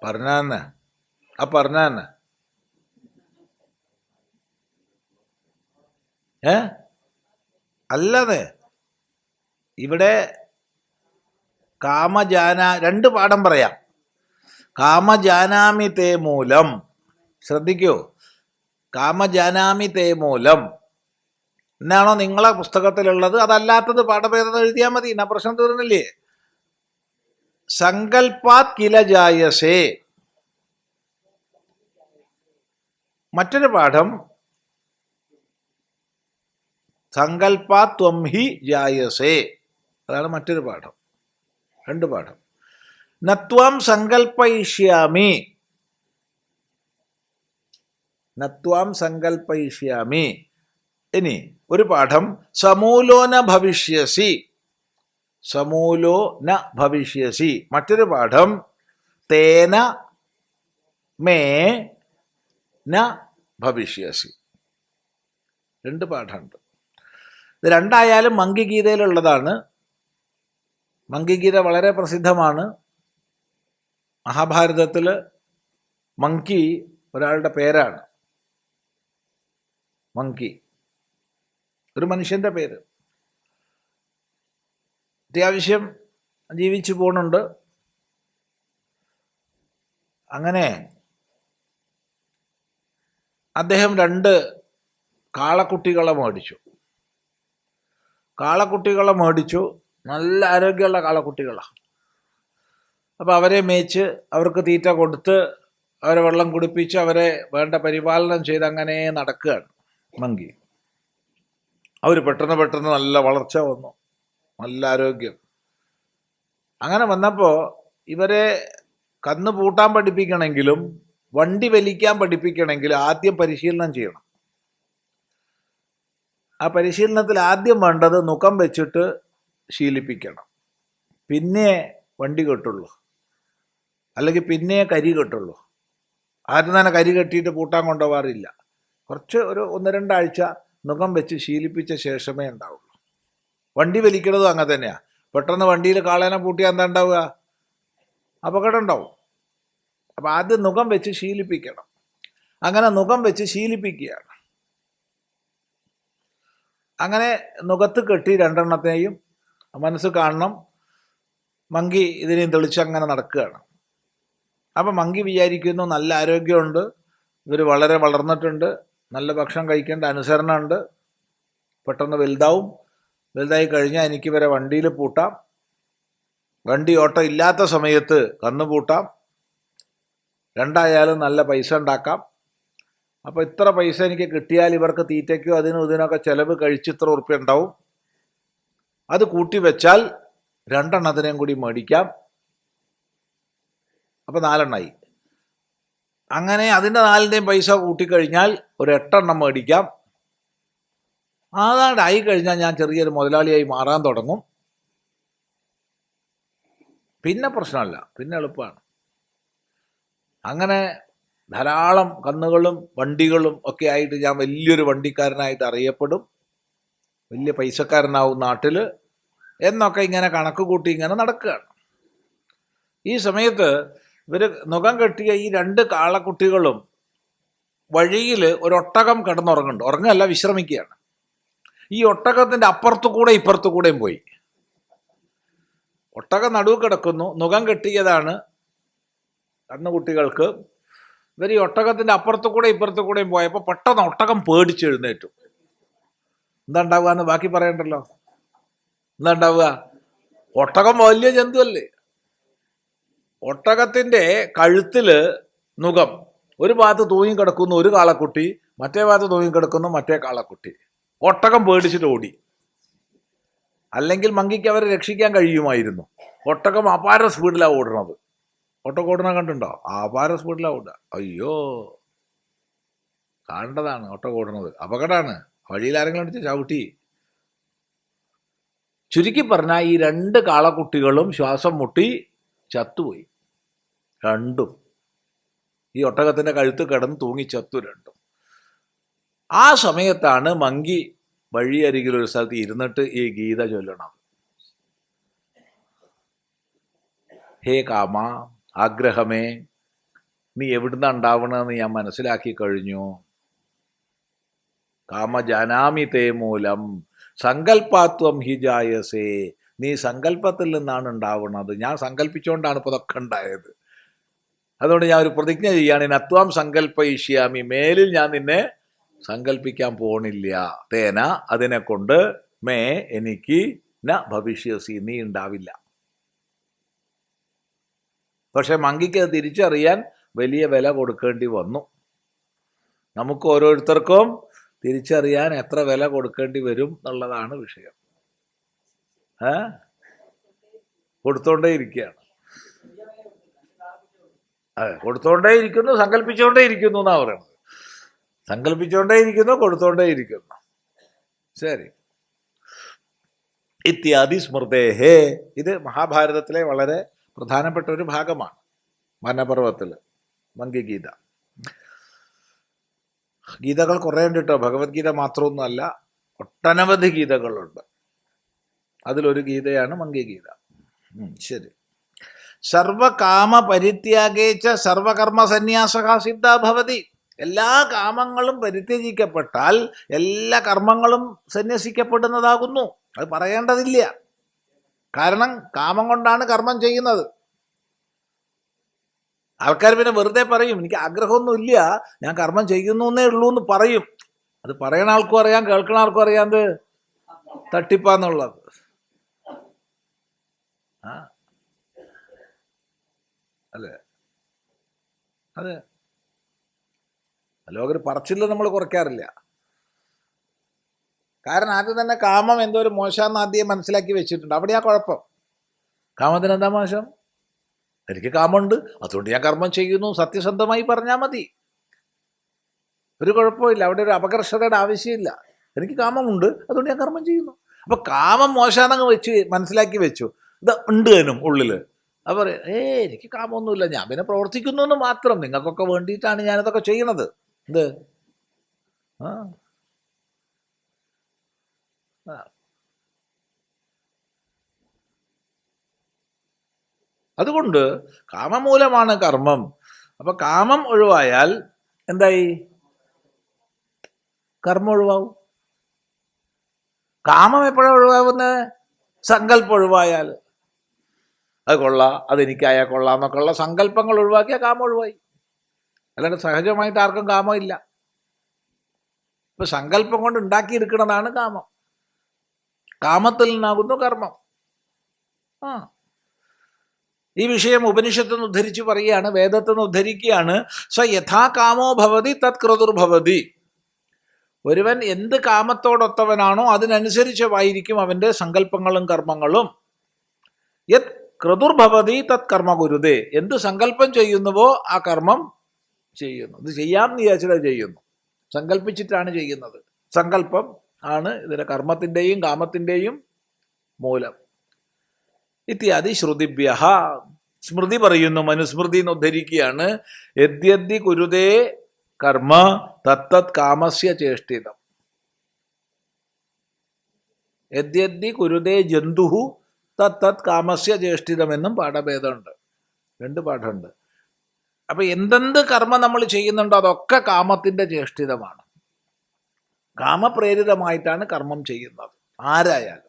പറഞ്ഞാന്ന് പറഞ്ഞാന്ന് അല്ലാതെ ഇവിടെ രണ്ട് പാഠം പറയാം. കാമജാനാമി തേ മൂലം, ശ്രദ്ധിക്കൂ, കാമജാനാമി തേ മൂലം എന്നാണോ നിങ്ങളെ പുസ്തകത്തിലുള്ളത്? അതല്ലാത്തത് പാഠഭേദം എഴുതിയാൽ മതി, എന്നാ പ്രശ്നം തീർന്നില്ലേ? സങ്കല്പാത് കില ജായസേ. മറ്റൊരു പാഠം സങ്കല്പാത് ത്വം ഹി ജായസേ, അതാണ് മറ്റൊരു പാഠം. രണ്ട് പാഠം. നത്വാം സങ്കല്പയിഷ്യാമി, നത്വാം സങ്കല്പയിഷ്യാമി. ഇനി ഒരു പാഠം സമൂലോ ന ഭവിഷ്യസി, സമൂലോ ന ഭവിഷ്യസി. മറ്റൊരു പാഠം തേന മേ ന ഭവിഷ്യസി. രണ്ട് പാഠമുണ്ട്. ഇത് രണ്ടായാലും മംഗീഗീതയിലുള്ളതാണ്. മംഗീഗീത വളരെ പ്രസിദ്ധമാണ്. മഹാഭാരതത്തിൽ മങ്കി ഒരാളുടെ പേരാണ്. മങ്കി ഒരു മനുഷ്യൻ്റെ പേര്. അത്യാവശ്യം ജീവിച്ചു പോകുന്നുണ്ട്. അങ്ങനെ അദ്ദേഹം 2 കാളക്കുട്ടികളെ മേടിച്ചു. കാളക്കുട്ടികളെ മേടിച്ചു, നല്ല ആരോഗ്യമുള്ള കാളക്കുട്ടികളാണ്. അപ്പോൾ അവരെ മേയിച്ച് അവർക്ക് തീറ്റ കൊടുത്ത് അവരെ വെള്ളം കുടിപ്പിച്ച് അവരെ വേണ്ട പരിപാലനം ചെയ്ത് അങ്ങനെ നടക്കുകയാണ് മങ്കി. അവർ പെട്ടെന്ന് നല്ല വളർച്ച വന്നു, നല്ല ആരോഗ്യം. അങ്ങനെ വന്നപ്പോൾ ഇവരെ കന്ന് പൂട്ടാൻ പഠിപ്പിക്കണമെങ്കിലും വണ്ടി വലിക്കാൻ പഠിപ്പിക്കണമെങ്കിലും ആദ്യം പരിശീലനം ചെയ്യണം. ആ പരിശീലനത്തിൽ ആദ്യം വേണ്ടത് നുകം വെച്ചിട്ട് ശീലിപ്പിക്കണം. പിന്നെ വണ്ടി കെട്ടുള്ളൂ, അല്ലെങ്കിൽ പിന്നെ കരി കെട്ടുള്ളൂ. ആദ്യം തന്നെ കരി കെട്ടിയിട്ട് പൂട്ടാൻ കൊണ്ടുപോകാറില്ല. കുറച്ച് ഒരു 1-2 ആഴ്ച നുകം വെച്ച് ശീലിപ്പിച്ച ശേഷമേ ഉണ്ടാവുള്ളൂ. വണ്ടി വലിക്കണതും അങ്ങനെ തന്നെയാണ്. പെട്ടെന്ന് വണ്ടിയിൽ കാളേനെ പൂട്ടിയാൽ എന്താ ഉണ്ടാവുക? അപകടം ഉണ്ടാവും. അപ്പം ആദ്യം നുകം വെച്ച് ശീലിപ്പിക്കണം. അങ്ങനെ നുകം വെച്ച് ശീലിപ്പിക്കുകയാണ്. അങ്ങനെ നുകത്ത് കെട്ടി 2 എണ്ണത്തെയും മനസ്സ് കാണണം. മങ്കി ഇതിനെയും തെളിച്ചങ്ങനെ നടക്കുകയാണ്. അപ്പം മങ്കി വിചാരിക്കുന്നു നല്ല ആരോഗ്യമുണ്ട്, ഇവർ വളരെ വളർന്നിട്ടുണ്ട്, നല്ല ഭക്ഷണം കഴിക്കേണ്ട അനുസരണമുണ്ട്, പെട്ടെന്ന് വലുതാവും, വലുതായി കഴിഞ്ഞാൽ എനിക്ക് ഇവരെ വണ്ടിയിൽ പൂട്ടാം, വണ്ടി ഓട്ടം ഇല്ലാത്ത സമയത്ത് കന്ന് പൂട്ടാം, രണ്ടായാലും നല്ല പൈസ ഉണ്ടാക്കാം. അപ്പോൾ ഇത്ര പൈസ എനിക്ക് കിട്ടിയാൽ ഇവർക്ക് തീറ്റയ്ക്കോ അതിനും ഇതിനൊക്കെ ചിലവ് കഴിച്ച് ഇത്ര ഉറുപ്പ്യ ഉണ്ടാവും. അത് കൂട്ടി വെച്ചാൽ രണ്ടെണ്ണത്തിനെയും കൂടി മേടിക്കാം. അപ്പം 4 അങ്ങനെ അതിൻ്റെ 4ൻ്റെയും പൈസ കൂട്ടിക്കഴിഞ്ഞാൽ ഒരു 8 മേടിക്കാം. അതാണ്ടായി കഴിഞ്ഞാൽ ഞാൻ ചെറിയൊരു മുതലാളിയായി മാറാൻ തുടങ്ങും. പിന്നെ പ്രശ്നമല്ല, പിന്നെ എളുപ്പമാണ്. അങ്ങനെ ധാരാളം കന്നുകളും വണ്ടികളും ഒക്കെ ആയിട്ട് ഞാൻ വലിയൊരു വണ്ടിക്കാരനായിട്ട് അറിയപ്പെടും, വലിയ പൈസക്കാരനാവും നാട്ടിൽ എന്നൊക്കെ ഇങ്ങനെ കണക്ക് കൂട്ടി ഇങ്ങനെ നടക്കുകയാണ്. ഈ സമയത്ത് ഇവർ നുകം കെട്ടിയ ഈ 2 കാളക്കുട്ടികളും വഴിയിൽ ഒരു ഒട്ടകം കിടന്നുറങ്ങുന്നുണ്ട്. ഉറങ്ങല്ല, വിശ്രമിക്കുകയാണ്. ഈ ഒട്ടകത്തിൻ്റെ അപ്പുറത്തു കൂടെ ഇപ്പുറത്തു കൂടെയും പോയി. ഒട്ടകം നടുവ് കിടക്കുന്നു, നുകം കെട്ടിയതാണ് കന്നുകുട്ടികൾക്ക്. ഇവർ ഈ ഒട്ടകത്തിൻ്റെ അപ്പുറത്തു കൂടെ ഇപ്പുറത്തു കൂടെയും പോയപ്പോൾ പെട്ടെന്ന് ഒട്ടകം പേടിച്ചെഴുന്നേറ്റു. എന്താ ഉണ്ടാവുക എന്ന് ബാക്കി പറയണ്ടല്ലോ. എന്താ ഉണ്ടാവുക? ഒട്ടകം വലിയ ജന്തുവല്ലേ. ഒട്ടകത്തിൻ്റെ കഴുത്തില് നുകം, ഒരു ഭാഗത്ത് തൂങ്ങിക്കിടക്കുന്നു ഒരു കാളക്കുട്ടി, മറ്റേ ഭാഗത്ത് തൂങ്ങിക്കിടക്കുന്നു മറ്റേ കാളക്കുട്ടി. ഒട്ടകം പേടിച്ചിട്ട് ഓടി. അല്ലെങ്കിൽ മങ്കിക്ക് അവരെ രക്ഷിക്കാൻ കഴിയുമായിരുന്നു. ഒട്ടകം അപാര സ്പീഡിലാണ് ഓടുന്നത്. ഒട്ടകം ഓടുന്നത് കണ്ടുണ്ടോ? അപാര സ്പീഡിലാണ് ഓടുക. അയ്യോ, കാണേണ്ടതാണ്. ഒട്ടകം ഓടുന്നത് അപകടമാണ്. വഴിയിൽ ആരെങ്കിലും അടിച്ച് ചവിട്ടി. ചുരുക്കി പറഞ്ഞാൽ ഈ 2 കാളക്കുട്ടികളും ശ്വാസം മുട്ടി ചത്തുപോയി. 2 ഈ ഒട്ടകത്തിൻ്റെ കഴുത്ത് കിടന്ന് തൂങ്ങി ചത്തു 2. ആ സമയത്താണ് മങ്കി വഴിയരികിലൊരു സ്ഥലത്ത് ഇരുന്നിട്ട് ഈ ഗീത ചൊല്ലണം. ഹേ കാമ, ആഗ്രഹമേ, നീ എവിടുന്ന ഉണ്ടാവണമെന്ന് ഞാൻ മനസ്സിലാക്കി കഴിഞ്ഞു. കാമ ജാനാമി തേ മൂലം സങ്കല്പാത്വം ഹി ജായസേ, നീ സങ്കല്പത്തിൽ നിന്നാണ് ഉണ്ടാവുന്നത്. ഞാൻ സങ്കല്പിച്ചുകൊണ്ടാണ് ഇപ്പോൾ ഇതൊക്കെ ഉണ്ടായത്. അതുകൊണ്ട് ഞാൻ ഒരു പ്രതിജ്ഞ ചെയ്യാണ്, നത്വാം സങ്കല്പയിഷ്യാമി, മേലിൽ ഞാൻ നിന്നെ സങ്കല്പിക്കാൻ പോണില്ല. തേന, അതിനെ കൊണ്ട്, മേ, എനിക്ക്, ന ഭവിഷ്യസി, നീ ഉണ്ടാവില്ല. പക്ഷെ മങ്കിക്ക് അത് തിരിച്ചറിയാൻ വലിയ വില കൊടുക്കേണ്ടി വന്നു. നമുക്ക് ഓരോരുത്തർക്കും തിരിച്ചറിയാൻ എത്ര വില കൊടുക്കേണ്ടി വരും എന്നുള്ളതാണ് വിഷയം. കൊടുത്തോണ്ടേ ഇരിക്കുകയാണ്. അതെ, കൊടുത്തോണ്ടേ ഇരിക്കുന്നു, സങ്കല്പിച്ചുകൊണ്ടേ ഇരിക്കുന്നു എന്നാ പറയുന്നത്. സങ്കല്പിച്ചുകൊണ്ടേ ഇരിക്കുന്നു, കൊടുത്തോണ്ടേ ഇരിക്കുന്നു. ശരി. ഇത്യാദി സ്മൃതേഹേ, ഇത് മഹാഭാരതത്തിലെ വളരെ പ്രധാനപ്പെട്ട ഒരു ഭാഗമാണ്. വനപർവത്തിൽ മങ്കിഗീത. ഗീതകൾ കുറേ ഉണ്ട് കേട്ടോ, ഭഗവത്ഗീത മാത്രമൊന്നുമല്ല, ഒട്ടനവധി ഗീതകളുണ്ട്. അതിലൊരു ഗീതയാണ് മങ്കിഗീത. ശരി. സർവകാമ പരിത്യാഗേച്ച സർവകർമ്മ സന്യാസ സിദ്ധ ഭവതി. എല്ലാ കാമങ്ങളും പരിത്യജിക്കപ്പെട്ടാൽ എല്ലാ കർമ്മങ്ങളും സന്യസിക്കപ്പെടുന്നതാകുന്നു. അത് പറയേണ്ടതില്ല. കാരണം കാമം കൊണ്ടാണ് കർമ്മം ചെയ്യുന്നത്. ആൾക്കാർ പിന്നെ വെറുതെ പറയും, എനിക്ക് ആഗ്രഹമൊന്നുമില്ല, ഞാൻ കർമ്മം ചെയ്യുന്നു എന്നേ ഉള്ളൂ എന്ന് പറയും. അത് പറയണ ആൾക്കും അറിയാം, കേൾക്കണ ആൾക്കും അറിയാം അത് തട്ടിപ്പാന്നുള്ളത്. അല്ലേ? അതെ, ലോകര് പറച്ചില്ല നമ്മൾ കുറയ്ക്കാറില്ല. കാരണം ആദ്യം തന്നെ കാമം എന്തോ ഒരു മോശമെന്ന് ആദ്യം മനസ്സിലാക്കി വെച്ചിട്ടുണ്ട്. അവിടെയാ കുഴപ്പം. കാമത്തിന് എന്താ മോശം? എനിക്ക് കാമുണ്ട്, അതുകൊണ്ട് ഞാൻ കർമ്മം ചെയ്യുന്നു, സത്യസന്ധമായി പറഞ്ഞാൽ മതി, ഒരു കുഴപ്പമില്ല. അവിടെ ഒരു അപകർഷതയുടെ ആവശ്യമില്ല. എനിക്ക് കാമമുണ്ട്, അതുകൊണ്ട് ഞാൻ കർമ്മം ചെയ്യുന്നു. അപ്പൊ കാമം മോശമാണെന്ന് വെച്ച് മനസ്സിലാക്കി വെച്ചു. ഇത് ഉണ്ട് എന്നും ഉള്ളിൽ. അപ്പോൾ എനിക്ക് കാമമൊന്നുമില്ല, ഞാൻ പിന്നെ പ്രവർത്തിക്കുന്നു എന്ന് മാത്രം, നിങ്ങൾക്കൊക്കെ വേണ്ടിയിട്ടാണ് ഞാനിതൊക്കെ ചെയ്യണത്. എന്ത് അതുകൊണ്ട് കാമമൂലമാണ് കർമ്മം. അപ്പൊ കാമം ഒഴിവായാൽ എന്തായി? കർമ്മം ഒഴിവാവും. കാമം എപ്പോഴാണ് ഒഴിവാകുന്നത്? സങ്കല്പം ഒഴിവായാൽ. അത് കൊള്ളാം, അതെനിക്കായാൽ കൊള്ളാം എന്നൊക്കെ ഉള്ള സങ്കല്പങ്ങൾ ഒഴിവാക്കിയാൽ കാമം ഒഴിവായി. അല്ലാണ്ട് സഹജമായിട്ട് ആർക്കും കാമം ഇല്ല. ഇപ്പൊ സങ്കല്പം കൊണ്ട് ഉണ്ടാക്കിയെടുക്കുന്നതാണ് കാമം. കാമത്തിൽ നിന്നാകുന്നു കർമ്മം. ഈ വിഷയം ഉപനിഷത്തിൽ നിന്ന് ഉദ്ധരിച്ച് പറയുകയാണ്, വേദത്തിൽ നിന്ന് ഉദ്ധരിക്കുകയാണ്. സ യഥാ കാമോ ഭവതി തത് ക്രതുർഭവതി. ഒരുവൻ എന്ത് കാമത്തോടൊത്തവനാണോ അതിനനുസരിച്ചായിരിക്കും അവൻ്റെ സങ്കല്പങ്ങളും കർമ്മങ്ങളും. യത് ക്രതുർഭവതി തത് കർമ്മ ഗുരുതേ. എന്ത് സങ്കല്പം ചെയ്യുന്നുവോ ആ കർമ്മം ചെയ്യുന്നു. ഇത് ചെയ്യാമെന്ന് വിചാരിച്ചിട്ട് ചെയ്യുന്നു. സങ്കല്പിച്ചിട്ടാണ് ചെയ്യുന്നത്. സങ്കല്പം ആണ് ഇതിന്റെ കർമ്മത്തിൻ്റെയും കാമത്തിൻ്റെയും മൂലം. ഇത്യാദി ശ്രുതിഭ്യ. സ്മൃതി പറയുന്നു, മനുസ്മൃതി എന്ന് ഉദ്ധരിക്കുകയാണ്. യദ്യദ്ദി കുരുതേ കർമ്മ തത്തത് കാമസ്യ ചേഷ്ടിതം. യദ്യദ്ദി കുരുതേ ജന്തുഹു തത്തത് കാമസ്യ ചേഷ്ടിതം എന്നും പാഠഭേദമുണ്ട്. 2 പാഠമുണ്ട്. അപ്പൊ എന്തെന്ത് കർമ്മം നമ്മൾ ചെയ്യുന്നുണ്ടോ അതൊക്കെ കാമത്തിന്റെ ചേഷ്ടിതമാണ്. കാമപ്രേരിതമായിട്ടാണ് കർമ്മം ചെയ്യുന്നത് ആരായാലും.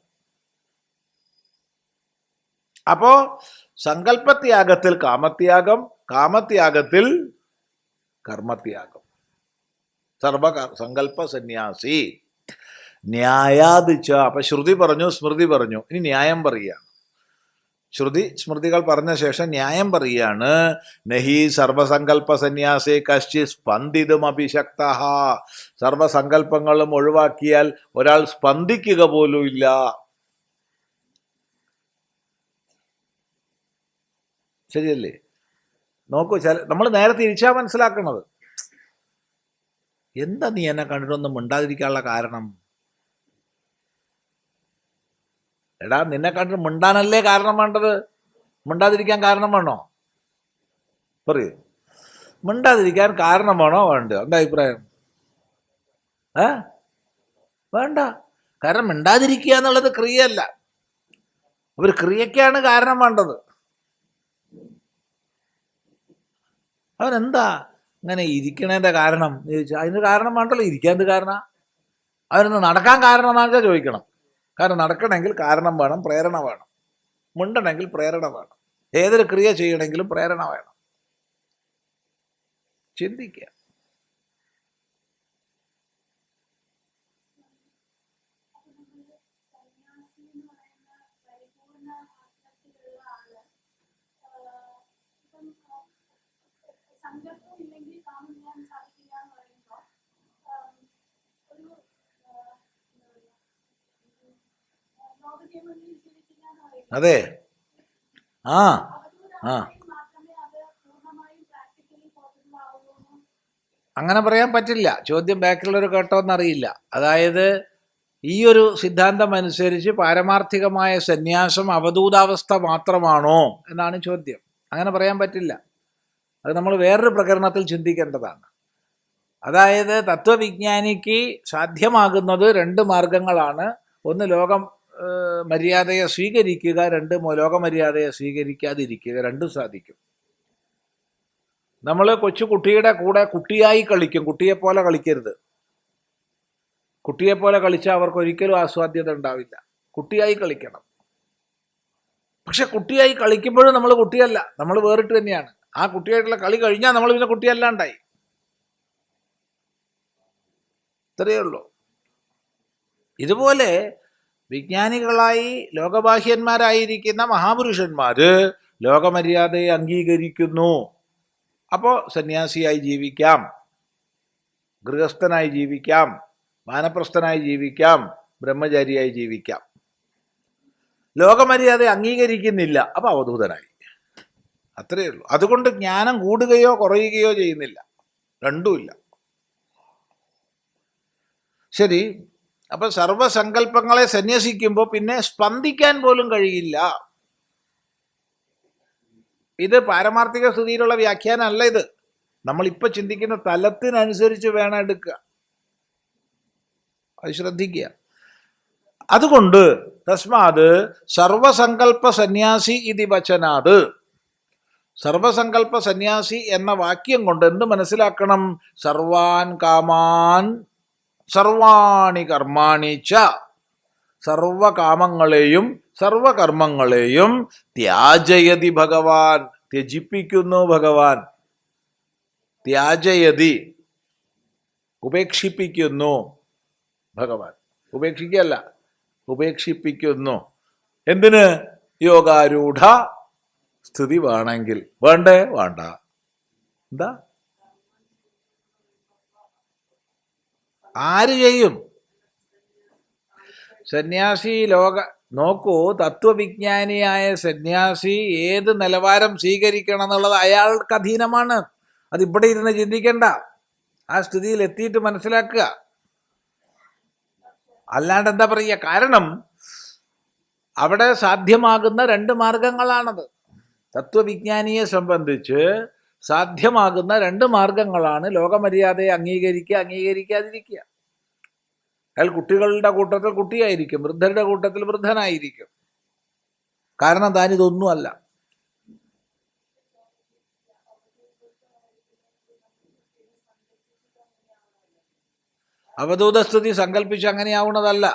അപ്പോ സങ്കല്പത്യാഗത്തിൽ കാമത്യാഗം, കാമത്യാഗത്തിൽ കർമ്മത്യാഗം. സങ്കല്പ സന്യാസി ന്യായാദിച്ച. അപ്പൊ ശ്രുതി പറഞ്ഞു, സ്മൃതി പറഞ്ഞു, ഇനി ന്യായം പറയുകയാണ്. ശ്രുതി സ്മൃതികൾ പറഞ്ഞ ശേഷം ന്യായം പറയുകയാണ്. നഹി സർവസങ്കല്പ സന്യാസേ കശ്ചി സ്പന്ദിതും അഭിശക്ത. സർവസങ്കല്പങ്ങളും ഒഴിവാക്കിയാൽ ഒരാൾ സ്പന്ദിക്കുക പോലും ഇല്ല. ശരിയല്ലേ? നോക്കൂ, നമ്മൾ നേരെ തിരിച്ചാ മനസ്സിലാക്കുന്നത്. എന്താ നീ എന്നെ കണ്ടിട്ടൊന്നും മിണ്ടാതിരിക്കാനുള്ള കാരണം? എടാ, നിന്നെ കണ്ടിട്ട് മിണ്ടാനല്ലേ കാരണം വേണ്ടത്, മിണ്ടാതിരിക്കാൻ കാരണം വേണോ? പറയൂ, മിണ്ടാതിരിക്കാൻ കാരണം വേണോ വേണ്ട? എന്താ അഭിപ്രായം? വേണ്ട. കാരണം മിണ്ടാതിരിക്കുക എന്നുള്ളത് ക്രിയയല്ല, ഒരു ക്രിയക്കാണ് കാരണം വേണ്ടത്. അവനെന്താ ഇങ്ങനെ ഇരിക്കണേന്റെ കാരണം ചോദിച്ചാൽ അതിന് കാരണം വേണ്ടല്ലോ. ഇരിക്കാൻ എന്ത് കാരണം? അവനൊന്ന് നടക്കാൻ കാരണം എന്നാ ചോദിക്കണം. കാരണം നടക്കണമെങ്കിൽ കാരണം വേണം, പ്രേരണ വേണം. മിണ്ടണമെങ്കിൽ പ്രേരണ വേണം. ഏതൊരു ക്രിയ ചെയ്യണമെങ്കിലും പ്രേരണ വേണം. ചിന്തിക്കുക. അതെ. ആ ആ അങ്ങനെ പറയാൻ പറ്റില്ല. ചോദ്യം ബാക്കിലുള്ളവർ കേട്ടോന്നറിയില്ല. അതായത് ഈ ഒരു സിദ്ധാന്തം അനുസരിച്ച് പാരമാർത്ഥികമായ സന്യാസം അവധൂതാവസ്ഥ മാത്രമാണോ എന്നാണ് ചോദ്യം. അങ്ങനെ പറയാൻ പറ്റില്ല. അത് നമ്മൾ വേറൊരു പ്രകരണത്തിൽ ചിന്തിക്കേണ്ടതാണ്. അതായത് തത്വവിജ്ഞാനിക്ക് സാധ്യമാകുന്നത് 2 മാർഗങ്ങളാണ്. ഒന്ന് ലോകം മര്യാദയെ സ്വീകരിക്കുക, 2 ലോകമര്യാദയെ സ്വീകരിക്കാതിരിക്കുക. 2 സാധിക്കും. നമ്മൾ കൊച്ചുകുട്ടിയുടെ കൂടെ കുട്ടിയായി കളിക്കും. കുട്ടിയെപ്പോലെ കളിക്കരുത്. കുട്ടിയെപ്പോലെ കളിച്ചാൽ അവർക്ക് ഒരിക്കലും ആസ്വാദ്യത ഉണ്ടാവില്ല. കുട്ടിയായി കളിക്കണം. പക്ഷെ കുട്ടിയായി കളിക്കുമ്പോഴും നമ്മൾ കുട്ടിയല്ല, നമ്മൾ വേറിട്ട് തന്നെയാണ്. ആ കുട്ടിയായിട്ടുള്ള കളി കഴിഞ്ഞാൽ നമ്മൾ പിന്നെ കുട്ടിയല്ലാണ്ടായി. ഇത്രയേ ഉള്ളൂ. ഇതുപോലെ വിജ്ഞാനികളായി ലോകബാഹ്യന്മാരായിരിക്കുന്ന മഹാപുരുഷന്മാര് ലോകമര്യാദയെ അംഗീകരിക്കുന്നു. അപ്പോൾ സന്യാസിയായി ജീവിക്കാം, ഗൃഹസ്ഥനായി ജീവിക്കാം, വാനപ്രസ്ഥനായി ജീവിക്കാം, ബ്രഹ്മചാരിയായി ജീവിക്കാം. ലോകമര്യാദയെ അംഗീകരിക്കുന്നില്ല, അപ്പോൾ അവധൂതനായി. അത്രയേ ഉള്ളൂ. അതുകൊണ്ട് ജ്ഞാനം കൂടുകയോ കുറയുകയോ ചെയ്യുന്നില്ല, രണ്ടുമില്ല. ശരി. അപ്പൊ സർവസങ്കല്പങ്ങളെ സന്യസിക്കുമ്പോൾ പിന്നെ സ്പന്ദിക്കാൻ പോലും കഴിയില്ല. ഇത് പാരമാർത്ഥിക സ്ഥിതിയിലുള്ള വ്യാഖ്യാനമല്ല. ഇത് നമ്മളിപ്പോൾ ചിന്തിക്കുന്ന തലത്തിനനുസരിച്ച് വേണം എടുക്കുക. അത് ശ്രദ്ധിക്കുക. അതുകൊണ്ട് തസ്മാത് സർവസങ്കല്പ സന്യാസി ഇതി വചനാത്, സർവസങ്കല്പ സന്യാസി എന്ന വാക്യം കൊണ്ട് എന്ത് മനസ്സിലാക്കണം? സർവാൻ കാമാൻ സർവാണി കർമാണി ച, സർവകാമങ്ങളെയും സർവകർമ്മങ്ങളെയും ത്യാജയതി ഭഗവാൻ, ത്യജിപ്പിക്കുന്നു ഭഗവാൻ. ത്യാജയതി, ഉപേക്ഷിപ്പിക്കുന്നു ഭഗവാൻ. ഉപേക്ഷിക്കല്ല, ഉപേക്ഷിപ്പിക്കുന്നു. എന്തിന്? യോഗാരൂഢ സ്ഥിതി വേണമെങ്കിൽ. വേണ്ടേ? വേണ്ട. എന്താ? ആര് ചെയ്യും? സന്യാസി നോക്കൂ, തത്വവിജ്ഞാനിയായ സന്യാസി ഏത് നിലവാരം സ്വീകരിക്കണം എന്നുള്ളത് അയാൾക്ക് അധീനമാണ്. അതിവിടെ ഇരുന്ന് ചിന്തിക്കണ്ട, ആ സ്ഥിതിയിൽ എത്തിയിട്ട് മനസ്സിലാക്കുക. അല്ലാണ്ട് എന്താ പറയുക? കാരണം അവിടെ സാധ്യമാകുന്ന രണ്ട് മാർഗങ്ങളാണത്. തത്വവിജ്ഞാനിയെ സംബന്ധിച്ച് സാധ്യമാകുന്ന രണ്ട് മാർഗങ്ങളാണ് ലോകമര്യാദയെ അംഗീകരിക്കുക, അംഗീകരിക്കാതിരിക്കുക. അയാൾ കുട്ടികളുടെ കൂട്ടത്തിൽ കുട്ടിയായിരിക്കും, വൃദ്ധരുടെ കൂട്ടത്തിൽ വൃദ്ധനായിരിക്കും. കാരണം താനിതൊന്നുമല്ല. അവധൂതസ്തുതി സങ്കല്പിച്ച് അങ്ങനെയാവുന്നതല്ല.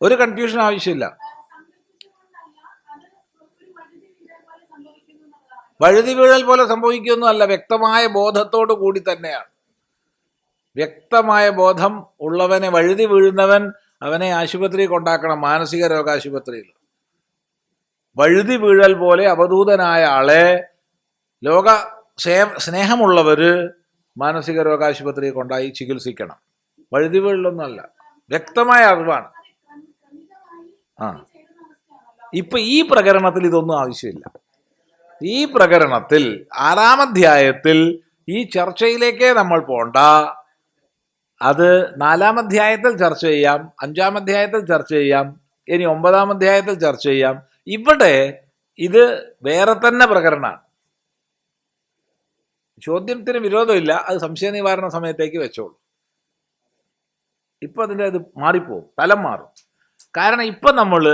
ഒരു കൺഫ്യൂഷൻ ആവശ്യമില്ല. വഴുതി വീഴൽ പോലെ സംഭവിക്കുന്നതല്ല, വ്യക്തമായ ബോധത്തോടു കൂടി തന്നെയാണ്. വ്യക്തമായ ബോധം ഉള്ളവനെ, വഴുതി വീഴുന്നവൻ, അവനെ ആശുപത്രി കൊണ്ടാക്കണം, മാനസിക രോഗാശുപത്രിയിൽ. വഴുതി വീഴൽ പോലെ അവധൂതനായ ആളെ ലോക സ്നേഹമുള്ളവര് മാനസിക രോഗാശുപത്രി കൊണ്ടായി ചികിത്സിക്കണം. വഴുതി വീഴലൊന്നുമല്ല, വ്യക്തമായ അറിവാണ്. ഇപ്പൊ ഈ പ്രകരണത്തിൽ ഇതൊന്നും ആവശ്യമില്ല. ഈ പ്രകരണത്തിൽ 6-ാം അധ്യായത്തിൽ ഈ ചർച്ചയിലേക്കേ നമ്മൾ പോണ്ട. അത് 4-ാം അധ്യായത്തിൽ ചർച്ച ചെയ്യാം, 5-ാം അധ്യായത്തിൽ ചർച്ച ചെയ്യാം, ഇനി 9-ാം അധ്യായത്തിൽ ചർച്ച ചെയ്യാം. ഇവിടെ ഇത് വേറെ തന്നെ പ്രകരണമാണ്. ചോദ്യത്തിന് വിരോധമില്ല, അത് സംശയ നിവാരണ സമയത്തേക്ക് വെച്ചോളൂ. ഇപ്പൊ അതിൻ്റെ ഇത് മാറിപ്പോവും, തലം മാറും. കാരണം ഇപ്പം നമ്മൾ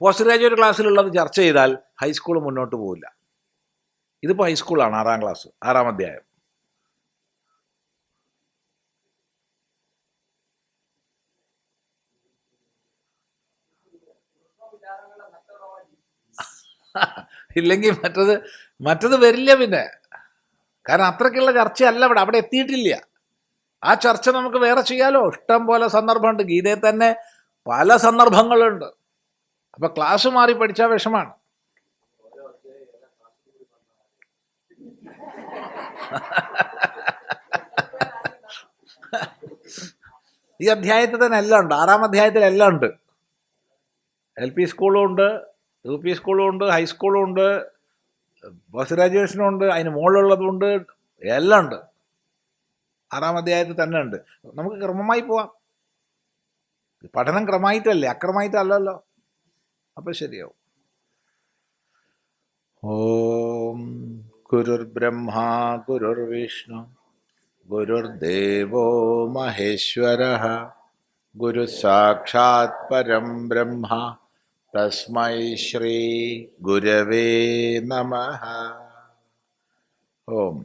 പോസ്റ്റ് ഗ്രാജുവേറ്റ് ക്ലാസ്സിലുള്ളത് ചർച്ച ചെയ്താൽ ഹൈസ്കൂൾ മുന്നോട്ട് പോവില്ല. ഇതിപ്പോൾ ഹൈസ്കൂളാണ്, 6-ാം ക്ലാസ്, 6-ാം അധ്യായം. ഇല്ലെങ്കിൽ മറ്റത് വരില്ല പിന്നെ. കാരണം അത്രയ്ക്കുള്ള ചർച്ചയല്ല അവിടെ എത്തിയിട്ടില്ല. ആ ചർച്ച നമുക്ക് വേറെ ചെയ്യാലോ, ഇഷ്ടം പോലെ സന്ദർഭമുണ്ട്. ഗീതയിൽ തന്നെ പല സന്ദർഭങ്ങളുണ്ട്. അപ്പൊ ക്ലാസ് മാറി പഠിച്ചാൽ വിഷമാണ്. ഈ അധ്യായത്തിൽ തന്നെ എല്ലാം ഉണ്ട്, 6-ാം അധ്യായത്തിൽ എല്ലാം ഉണ്ട്. LP സ്കൂളും ഉണ്ട്, UP സ്കൂളും ഉണ്ട്, ഹൈസ്കൂളും ഉണ്ട്, പോസ്റ്റ് ഗ്രാജുവേഷനും ഉണ്ട്, അതിന് മുകളിലുള്ളതുണ്ട്, എല്ലാം ഉണ്ട്. 6-ാം അധ്യായത്തിൽ തന്നെ ഉണ്ട്. നമുക്ക് ക്രമമായി പോവാം. പഠനം ക്രമമായിട്ടല്ലേ, അക്രമമായിട്ടല്ലല്ലോ. അപ്പൊ ശരിയാവും. ഓം ഗുരുർബ്രഹ്മ ഗുരുർവിഷ്ണു ഗുരുർദേവോ മഹേശ്വരഃ ഗുരു സാക്ഷാത് പരം ബ്രഹ്മ തസ്മൈ ശ്രീ ഗുരവേ നമഃ. ഓം.